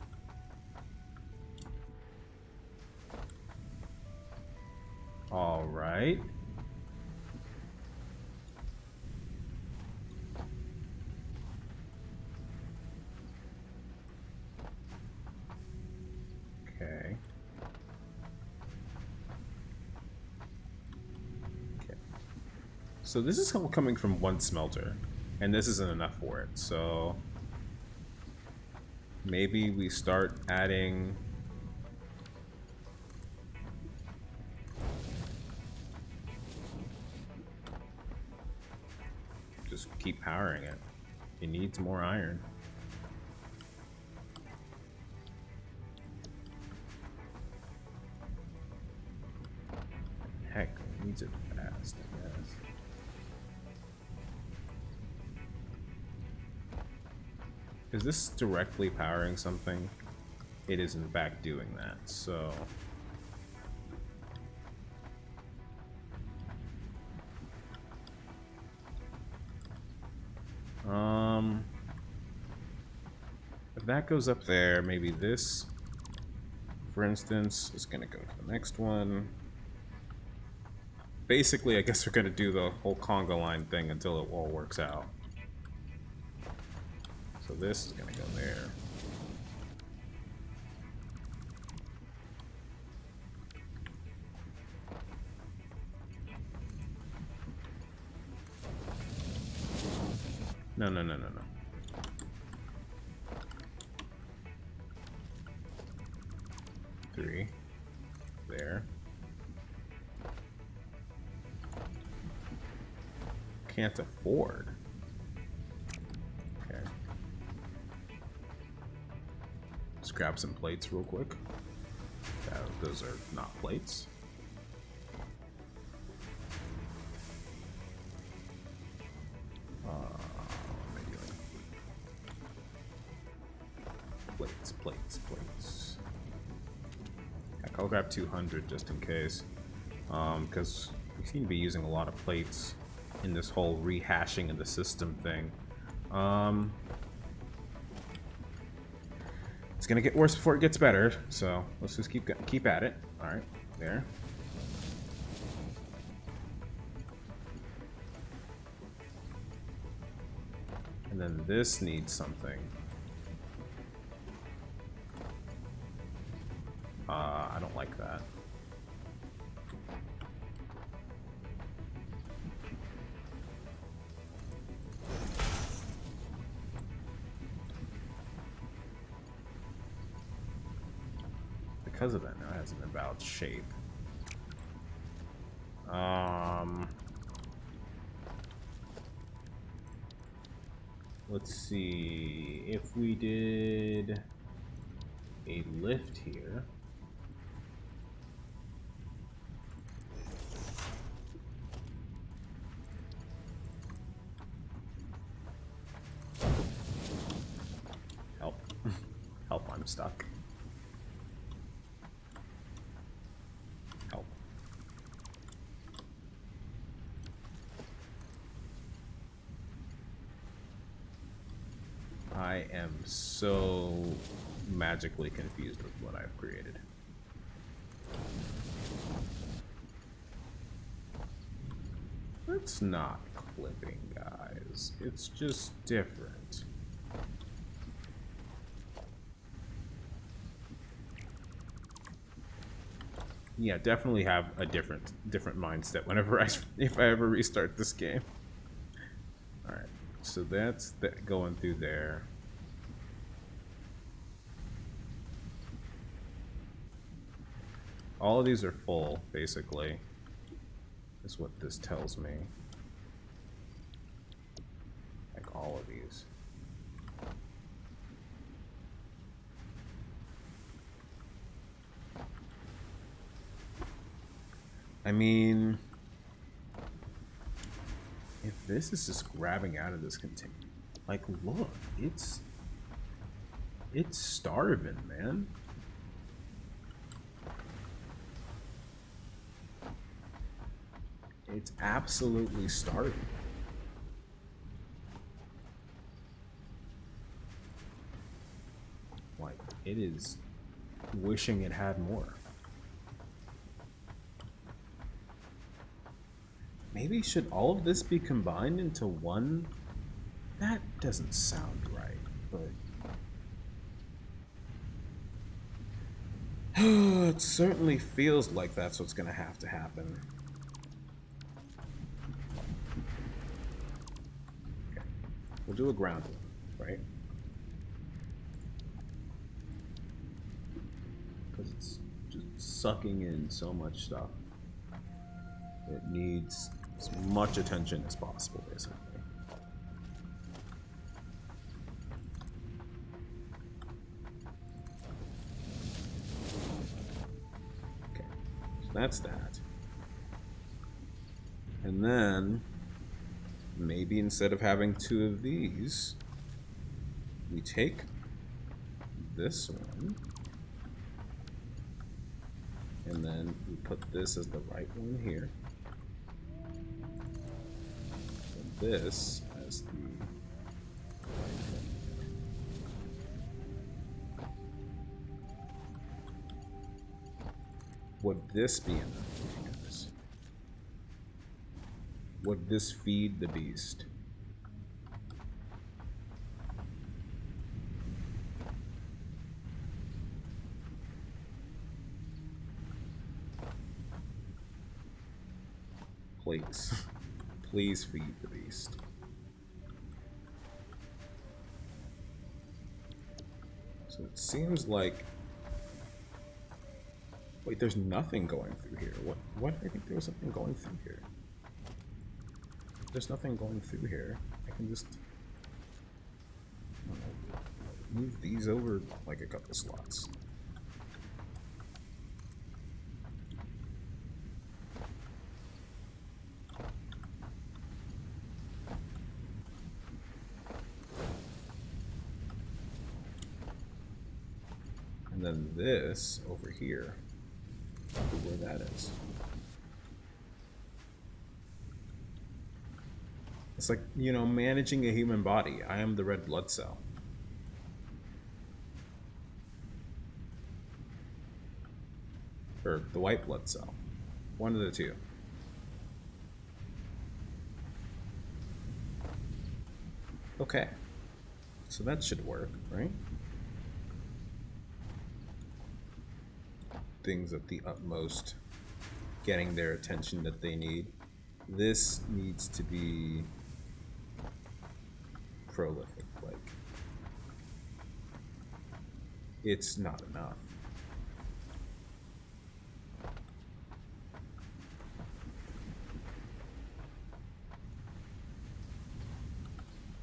All right. Okay. So this is coming from one smelter, and this isn't enough for it. So maybe we start adding. Just keep powering it. It needs more iron. Heck, it needs it fast, I guess. Is this directly powering something? It is in fact doing that, so... if that goes up there, maybe this, for instance, is gonna go to the next one. Basically, I guess we're gonna do the whole conga line thing until it all works out. So this is gonna go there. No, no, no, no, no. Three. There. Can't afford. Okay. Let's grab some plates real quick. Those are not plates. Plates. Heck, I'll grab 200 just in case. Because we seem to be using a lot of plates in this whole rehashing of the system thing. It's gonna get worse before it gets better, so let's just keep at it. All right, there. And then this needs something. I don't like that. Because of that, now it has an invalid shape. Let's see if we did a lift here. Help. Help, I'm stuck. Help. I am so magically confused with what I've created. It's not clipping, guys. It's just different. Yeah, definitely have a different mindset whenever if I ever restart this game. All right, so that's going through there. All of these are full, basically, is what this tells me. Like all of these. I mean, if this is just grabbing out of this container, like, look, it's starving, man. It's absolutely starving. Like, it is wishing it had more. Maybe should all of this be combined into one? That doesn't sound right, but it certainly feels like that's what's gonna have to happen. Okay. We'll do a ground one, right? Because it's just sucking in so much stuff. It needs as much attention as possible, basically. Okay, so that's that. And then, maybe instead of having two of these, we take this one, and then we put this as the right one here. This as the would this be enough, guys? Would this feed the beast? Please. Please feed the beast. So it seems like... Wait, there's nothing going through here. What? I think there was something going through here. There's nothing going through here. I can just... I don't know, move these over like a couple slots. And then this over here, where that is. It's like, you know, managing a human body. I am the red blood cell. Or the white blood cell. One of the two. Okay. So that should work, right? Things at the utmost, getting their attention that they need. This needs to be prolific, like it's not enough.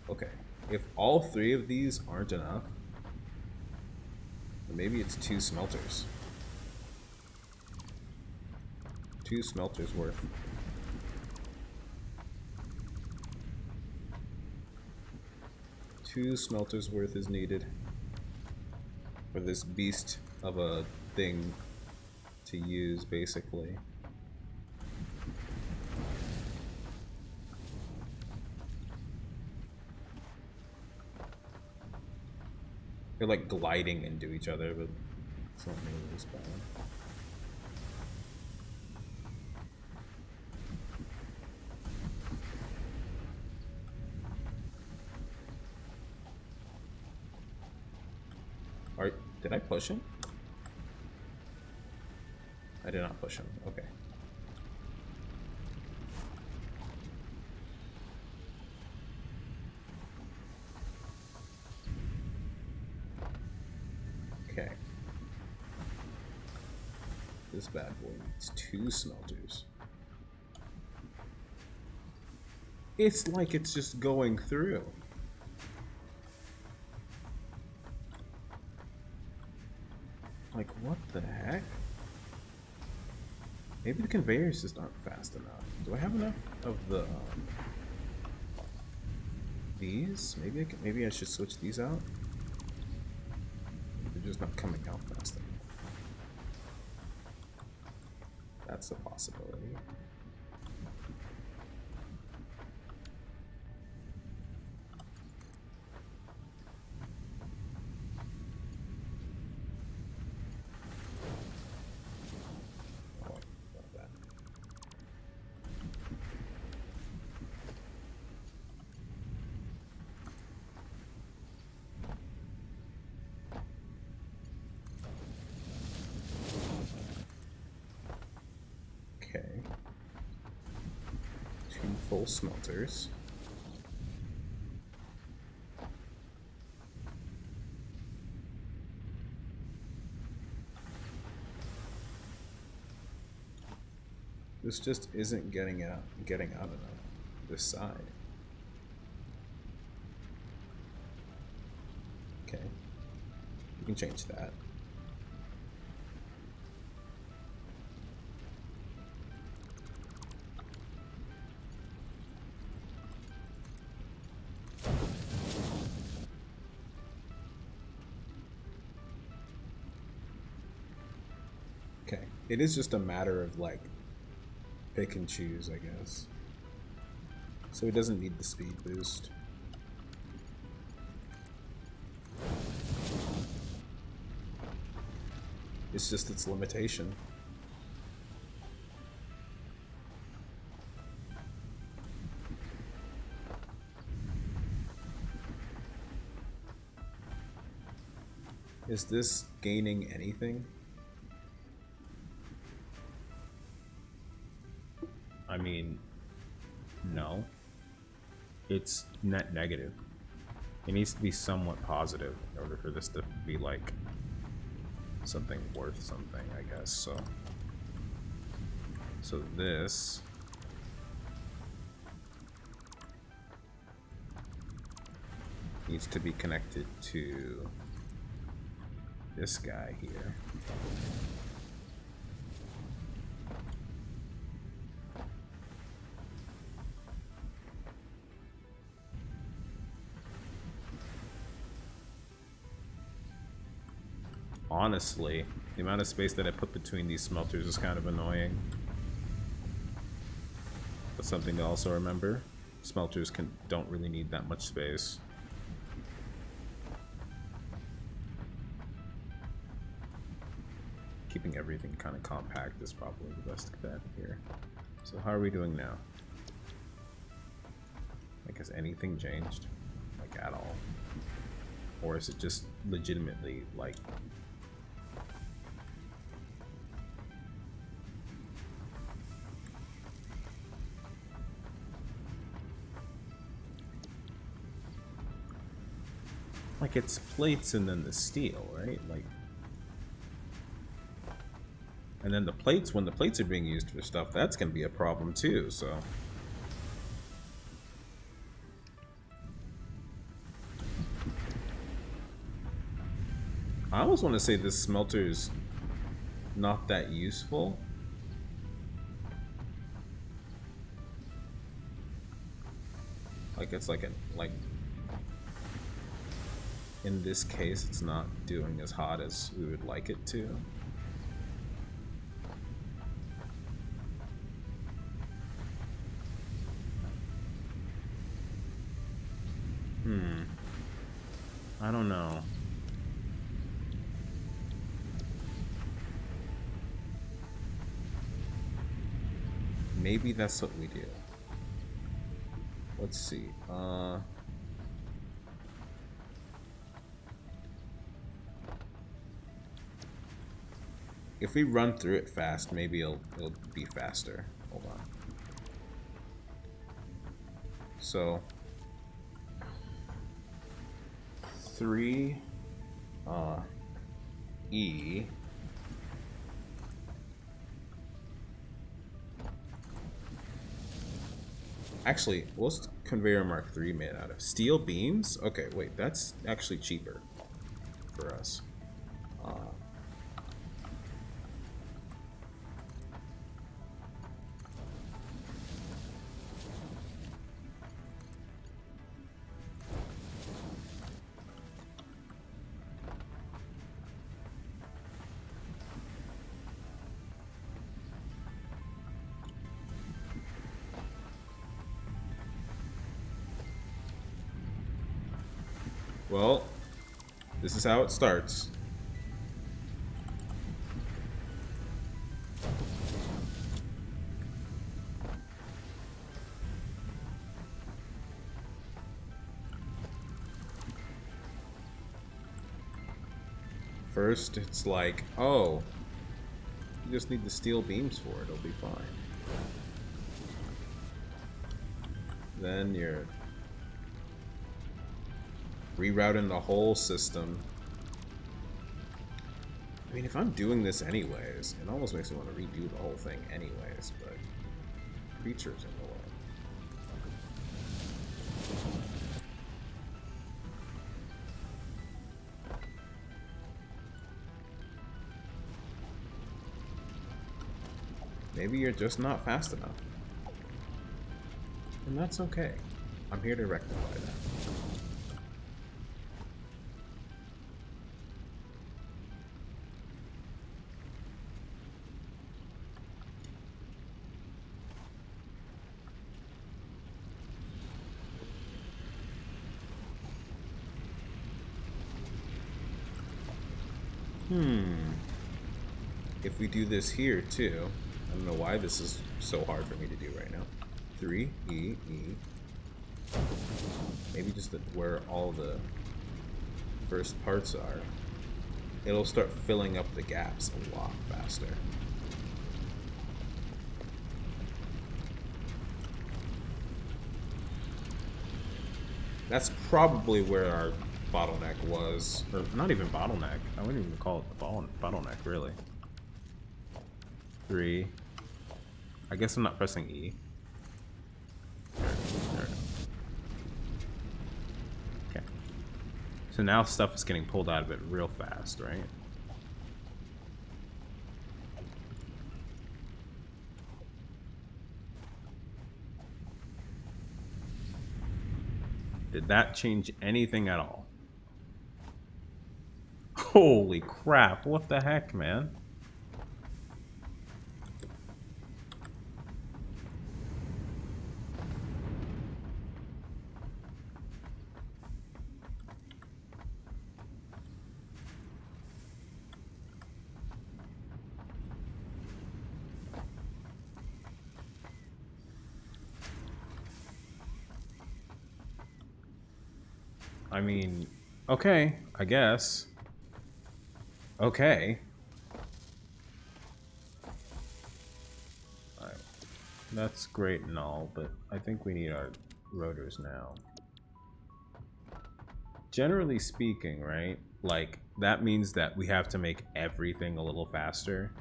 Okay, if all three of these aren't enough, maybe it's 2 smelters. 2 smelters worth. Two smelters worth is needed for this beast of a thing to use, basically. They're like gliding into each other, but it's not nearly as bad. Did I push him? I did not push him. Okay. Okay. This bad boy needs 2 smelters. It's like it's just going through. Like, what the heck? Maybe the conveyors just aren't fast enough. Do I have enough of the these? Maybe I should switch these out. They're just not coming out fast enough. That's a possibility. Full smelters. This just isn't getting out enough this side. Okay. You can change that. Okay. It is just a matter of like pick and choose, I guess. So it doesn't need the speed boost. It's just its limitation. Is this gaining anything? I mean, no. It's net negative. It needs to be somewhat positive in order for this to be like something worth something, I guess. So this needs to be connected to this guy here. Honestly, the amount of space that I put between these smelters is kind of annoying. But something to also remember, smelters don't really need that much space. Keeping everything kind of compact is probably the best bet here. So how are we doing now? Like, has anything changed? Like, at all? Or is it just legitimately like... Like it's plates and then the steel, right? Like... And then the plates, when the plates are being used for stuff, that's going to be a problem too, so... I almost want to say this smelter's not that useful. Like it's like in this case, it's not doing as hot as we would like it to. I don't know. Maybe that's what we do. Let's see. If we run through it fast, maybe it'll be faster. Hold on. So 3 E. Actually, what's conveyor Mark III made out of? Steel beams? Okay, wait, that's actually cheaper for us. Well, this is how it starts. First, it's like, oh, you just need the steel beams for it, it'll be fine. Then you're rerouting the whole system. I mean, if I'm doing this anyways, it almost makes me want to redo the whole thing anyways, but creatures in the way. Maybe you're just not fast enough. And that's okay. I'm here to rectify that. If we do this here too, I don't know why this is so hard for me to do right now. 3 E E. Maybe just where all the first parts are. It'll start filling up the gaps a lot faster. That's probably where our bottleneck was. Or not even bottleneck. I wouldn't even call it the bottleneck, really. 3. I guess I'm not pressing E. There. Okay. So now stuff is getting pulled out of it real fast, right? Did that change anything at all? Holy crap, what the heck, man? I mean, Okay, I guess. Okay. Alright. That's great and all, but I think we need our rotors now. Generally speaking, right? Like, that means that we have to make everything a little faster.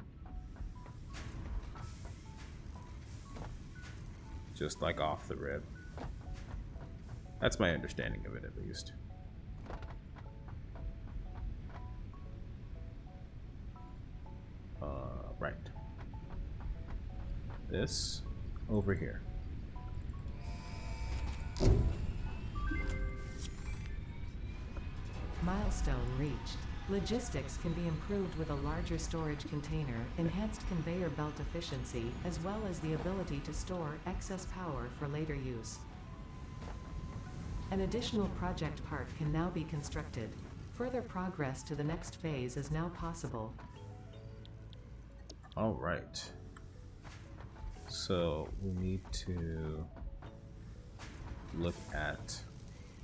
Just like off the rip. That's my understanding of it, at least. Right. This over here. Milestone reached. Logistics can be improved with a larger storage container, enhanced conveyor belt efficiency, as well as the ability to store excess power for later use. An additional project part can now be constructed. Further progress to the next phase is now possible. All right. So we need to look at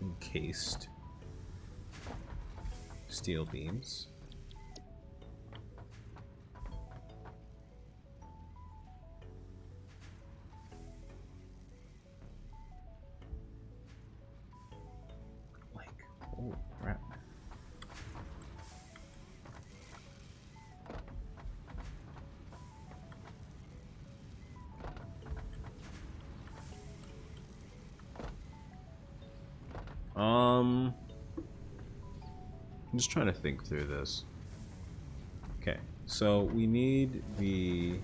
encased steel beams. Like, oh crap. I'm just trying to think through this. Okay, so we need the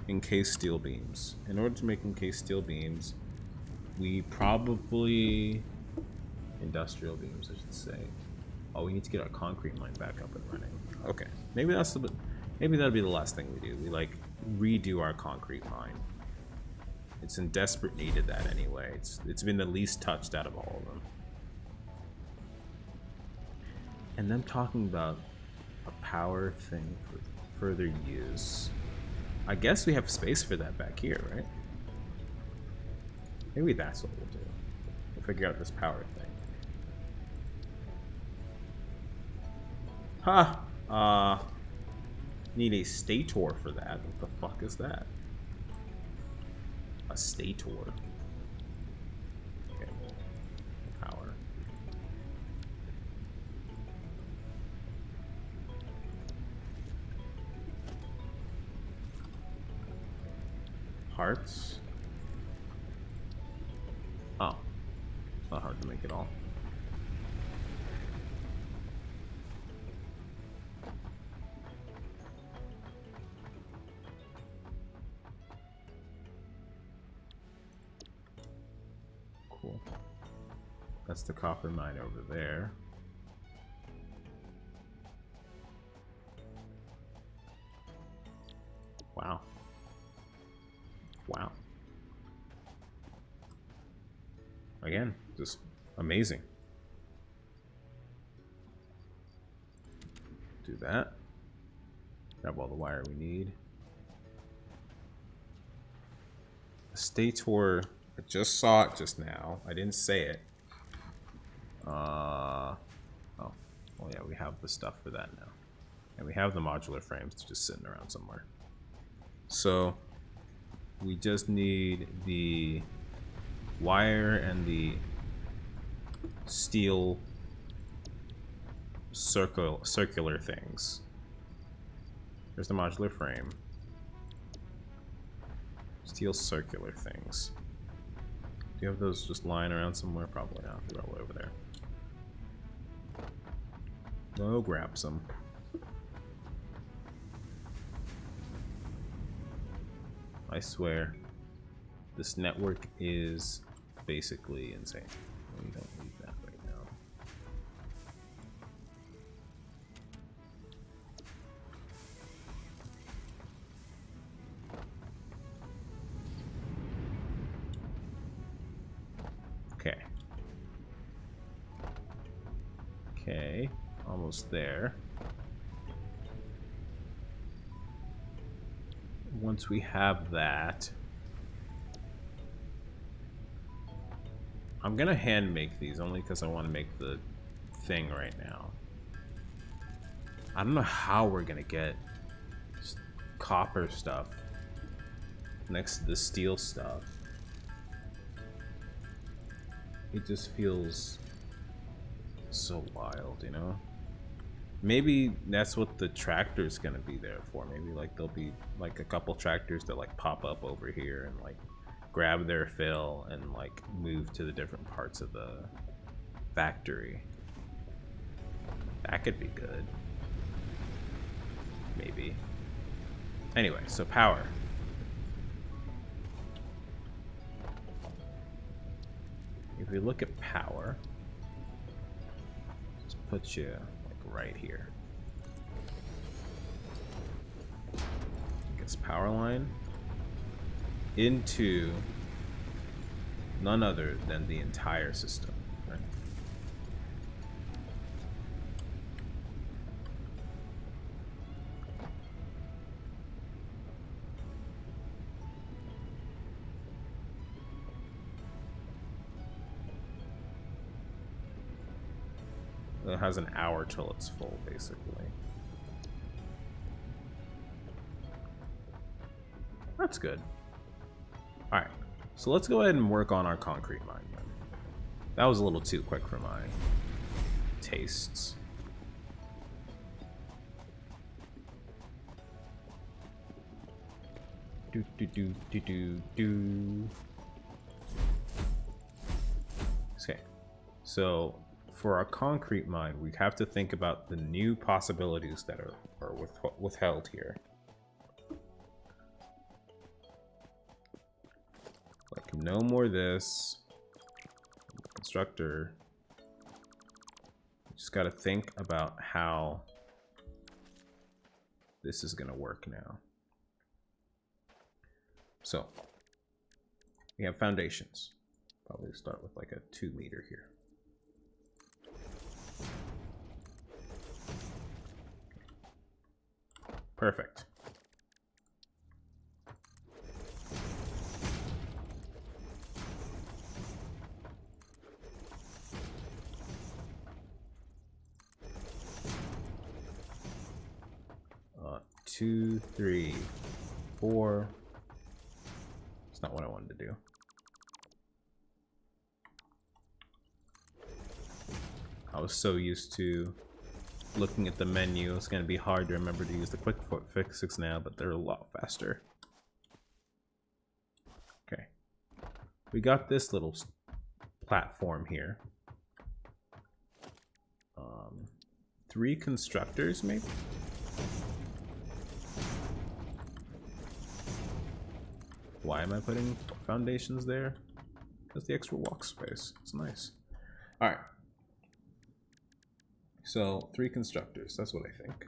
encased steel beams. In order to make encased steel beams, we probably... industrial beams, I should say. Oh, we need to get our concrete mine back up and running. Okay, maybe that'll be the last thing we do. We like redo our concrete mine. It's in desperate need of that anyway. It's been the least touched out of all of them. And them talking about a power thing for further use. I guess we have space for that back here, right? Maybe that's what we'll do. We'll figure out this power thing. Ha! Need a stator for that. What the fuck is that? A stator. Okay. Power. Parts. Oh. It's not hard to make it all. Cool. That's the copper mine over there. Wow. Wow. Again, just amazing. Do that. Grab all the wire we need. The stator, I just saw it just now. I didn't say it. Oh, well, yeah, we have the stuff for that now. And we have the modular frames just sitting around somewhere. So we just need the wire and the steel circular things. There's the modular frame. Steel circular things. Do you have those just lying around somewhere? Probably not. They're all over there. Oh, grab some. I swear, this network is basically insane. We don't need that right now. Okay. Okay, almost there. Once we have that, I'm gonna hand make these only because I want to make the thing right now. I don't know how we're gonna get copper stuff next to the steel stuff. It just feels so wild, you know? Maybe that's what the tractor's gonna be there for. Maybe like there'll be like a couple tractors that like pop up over here and like grab their fill and like move to the different parts of the factory. That could be good. Maybe. Anyway, so power. If we look at power, let's put you like right here. I guess power line into none other than the entire system. Right? It has an hour till it's full, basically. That's good. Alright, so let's go ahead and work on our concrete mine then. That was a little too quick for my tastes. Do do do do do do. Okay, so for our concrete mine, we have to think about the new possibilities that are withheld here. Like no more this. Constructor. Just gotta think about how this is gonna work now. So we have foundations. Probably start with like a 2 meter here. Perfect. Two, 3, 4. It's not what I wanted to do. I was so used to looking at the menu. It's going to be hard to remember to use the quick fixes now, but they're a lot faster. Okay. We got this little platform here. 3 constructors, maybe? Why am I putting foundations there? Because the extra walk space. It's nice. Alright. So, 3 constructors. That's what I think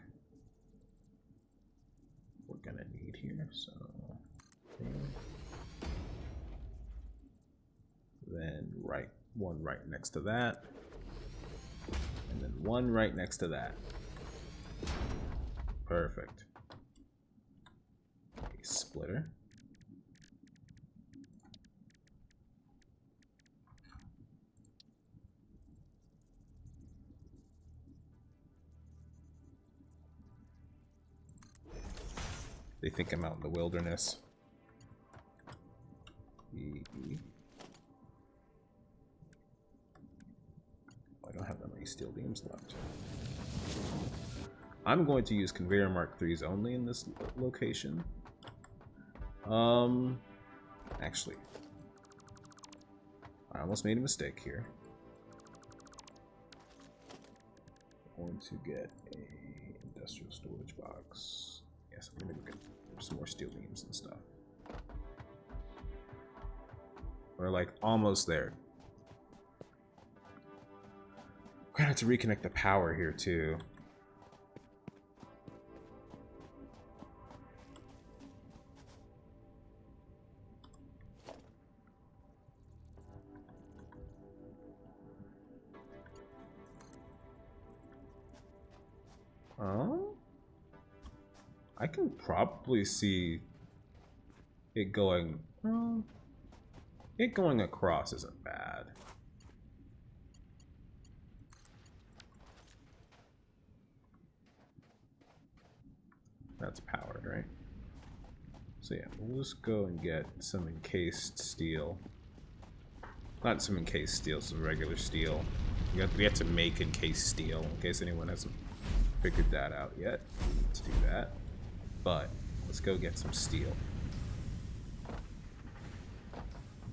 we're gonna need here. So, then one right next to that. And then one right next to that. Perfect. A splitter. They think I'm out in the wilderness. I don't have that many steel beams left. I'm going to use conveyor mark 3s only in this location. Actually, I almost made a mistake here. I'm going to get a industrial storage box. Yes, I'm gonna go get some more steel beams and stuff. We're like almost there. We're gonna have to reconnect the power here too. I can probably see it going. It going across isn't bad. That's powered, right? So yeah, we'll just go and get some encased steel. Not some encased steel, some regular steel. We have to make encased steel, in case anyone hasn't figured that out yet. Let's do that. But let's go get some steel.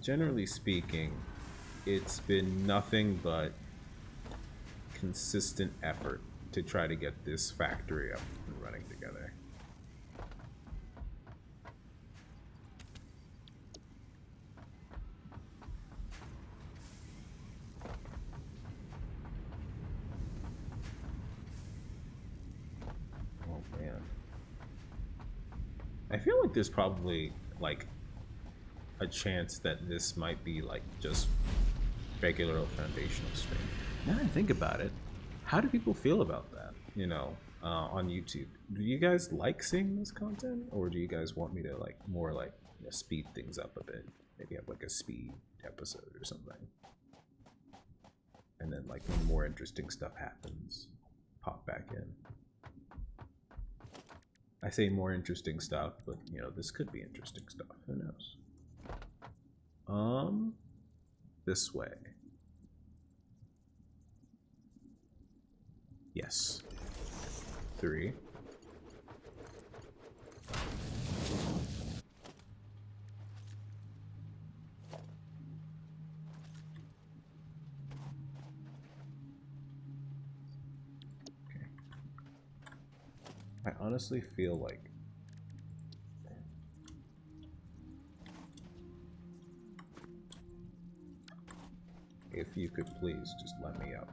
Generally speaking, it's been nothing but consistent effort to try to get this factory up and running together. Oh man. I feel like there's probably like a chance that this might be like just regular old foundational stream. Now that I think about it, how do people feel about that? You know, on YouTube. Do you guys like seeing this content, or do you guys want me to like more like, you know, speed things up a bit? Maybe have like a speed episode or something, and then like when more interesting stuff happens, pop back in. I say more interesting stuff, but you know, this could be interesting stuff. Who knows? This way. Yes. 3. Okay. I honestly feel like if you could please just let me up.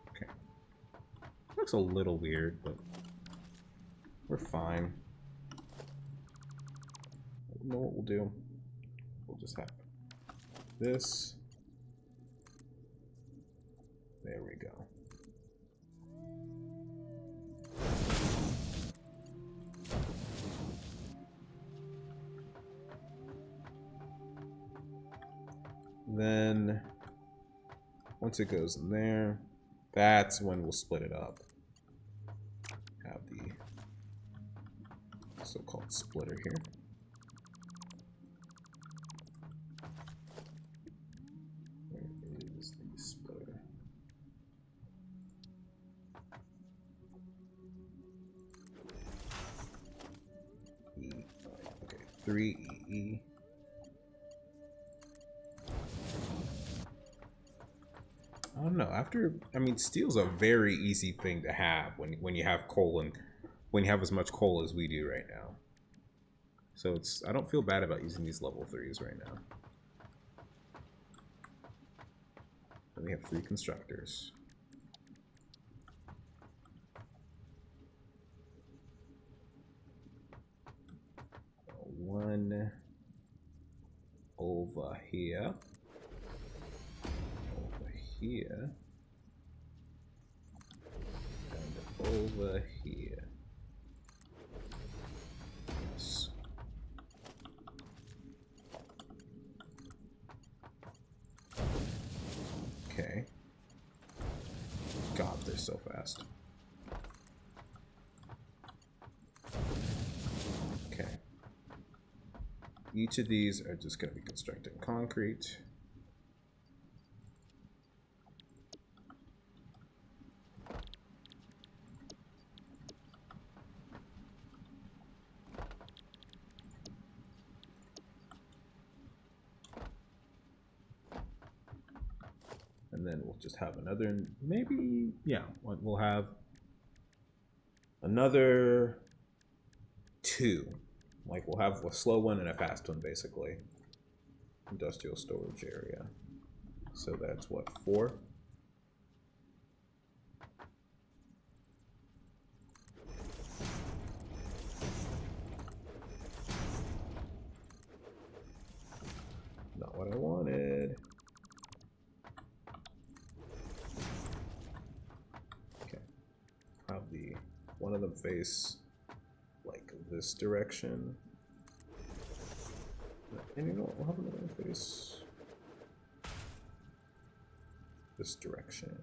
Okay. Looks a little weird, but we're fine. You know what we'll do? We'll just have this. There we go. Then, once it goes in there, that's when we'll split it up. Have the so-called splitter here. Where is the splitter? E. Okay, 3EE. I don't know. I mean, steel's a very easy thing to have when you have coal and when you have as much coal as we do right now. So I don't feel bad about using these level 3s right now. And we have 3 constructors. One over here. Here and over here. Yes. Okay. God, they're so fast. Okay. Each of these are just going to be constructing concrete. And then we'll just have another, maybe, yeah, we'll have another 2. Like, we'll have a slow one and a fast one, basically. Industrial storage area. So that's what, 4? Not what I wanted. Have one of them face like this direction, And you know what? We'll have another face this direction.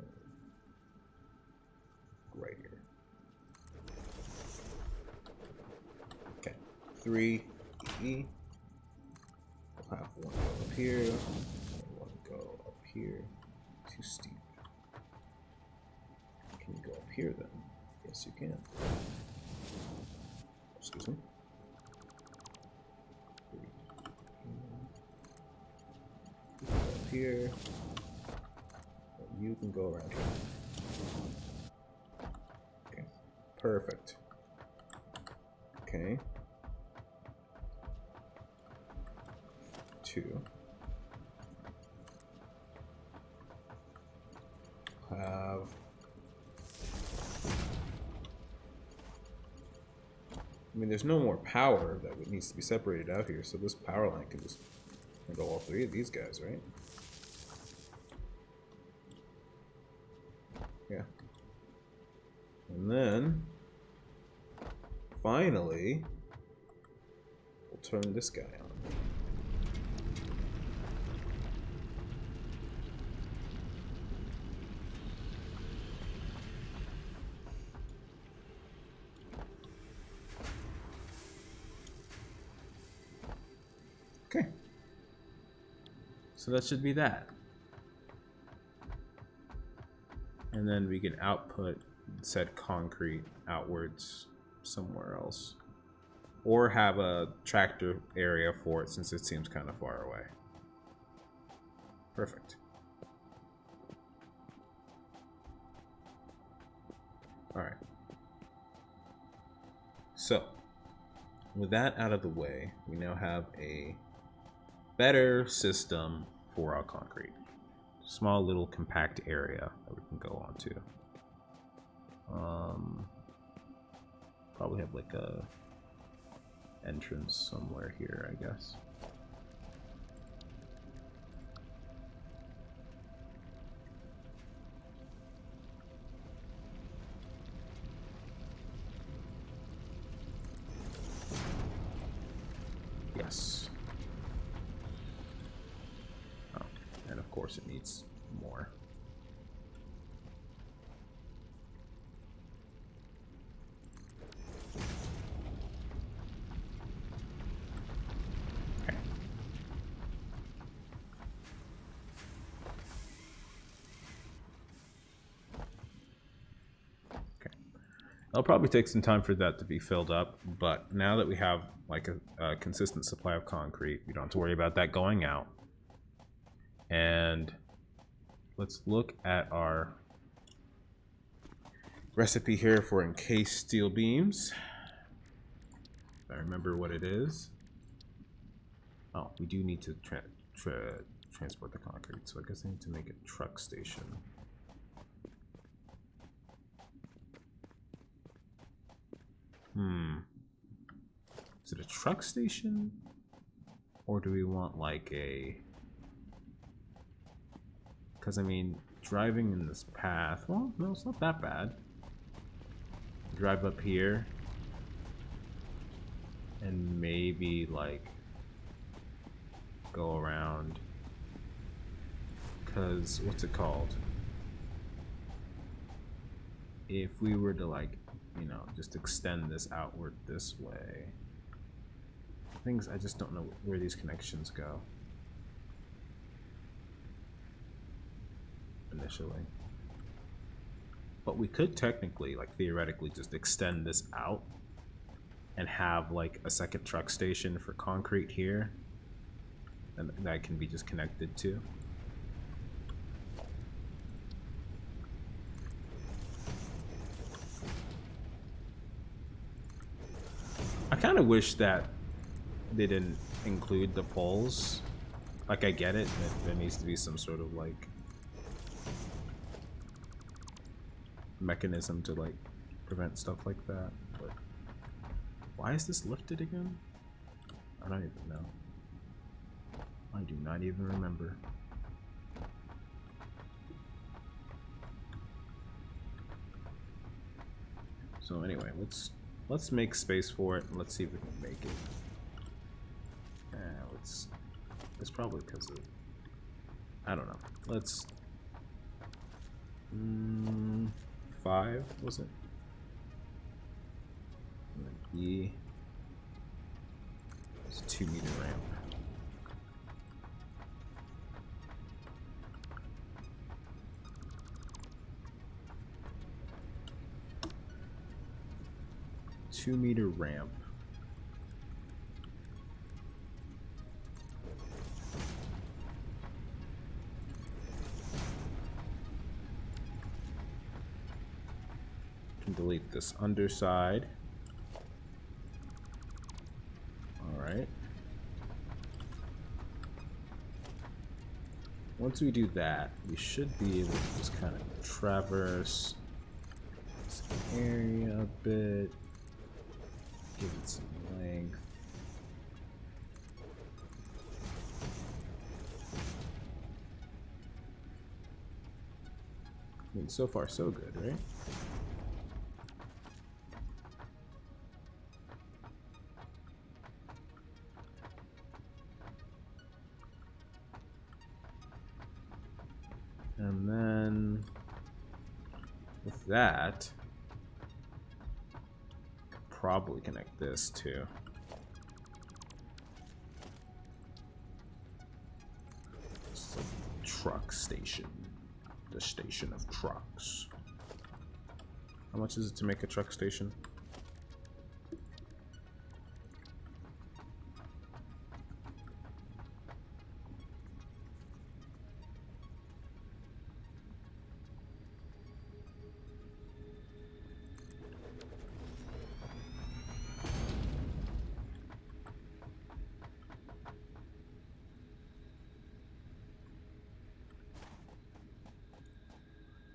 Right here. Okay. 3 E. We'll have one go up here, and one go up here. Too steep. Can you go up here then? Yes, you can. Excuse me. You can go up here. And you can go around here. Okay. Perfect. Okay. 2. Have I mean, there's no more power that needs to be separated out here, so this power line can just handle all 3 of these guys, right? Yeah. And then, finally, we'll turn this guy on. Okay. So that should be that. And then we can output said concrete outwards somewhere else. Or have a tractor area for it since it seems kind of far away. Perfect. Alright. So, with that out of the way, we now have a better system for our concrete. Small little compact area that we can go onto. Probably have like a entrance somewhere here, I guess. Yes. Oh, and of course it needs more. Okay. Okay. It'll probably take some time for that to be filled up, but now that we have like a consistent supply of concrete, we don't have to worry about that going out. And let's look at our recipe here for encased steel beams. If I remember what it is. Oh, we do need to transport the concrete, so I guess I need to make a truck station. Is it a truck station? Or do we want like a... Because I mean, driving in this path, well, no, it's not that bad. Drive up here. And maybe like go around. Because, what's it called? If we were to like, you know, just extend this outward this way. Things, I just don't know where these connections go. Initially. But we could technically, like theoretically, just extend this out and have like a second truck station for concrete here. And that can be just connected to. I kind of wish that they didn't include the poles. Like, I get it, that there needs to be some sort of like mechanism to like prevent stuff like that, but why is this lifted again? I don't even know. I do not even remember. So anyway, let's make space for it and let's see if we can make it. Let's It's probably because of... I don't know. Let's... 5, was it? And then E. It's a 2-meter ramp. Two-meter ramp. Can delete this underside. All right. Once we do that, we should be able to just kind of traverse this area a bit. Give it some length. I mean, so far so good, right? And then with that, probably connect this too. It's a truck station. The station of trucks. How much is it to make a truck station?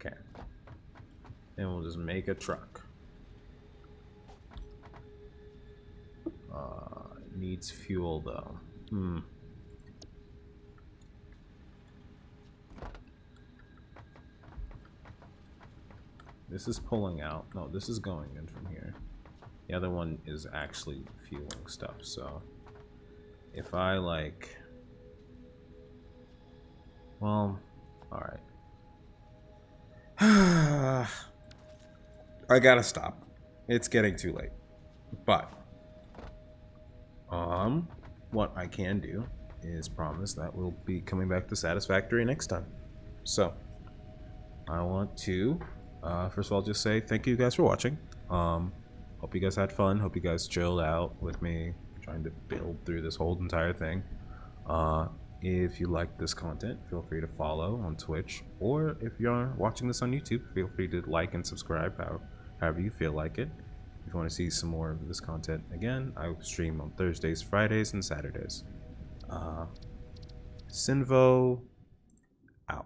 Okay. And we'll just make a truck. It needs fuel though. This is pulling out. No, this is going in from here. The other one is actually fueling stuff, so if I like... Well, alright. I gotta stop. It's getting too late. But what I can do is promise that we'll be coming back to Satisfactory next time. So I want to first of all just say thank you guys for watching. Hope you guys had fun. Hope you guys chilled out with me trying to build through this whole entire thing. If you like this content, feel free to follow on Twitch, or if you're watching this on YouTube, feel free to like and subscribe however you feel like it. If you want to see some more of this content, again, I stream on Thursdays, Fridays, and Saturdays. Sinvo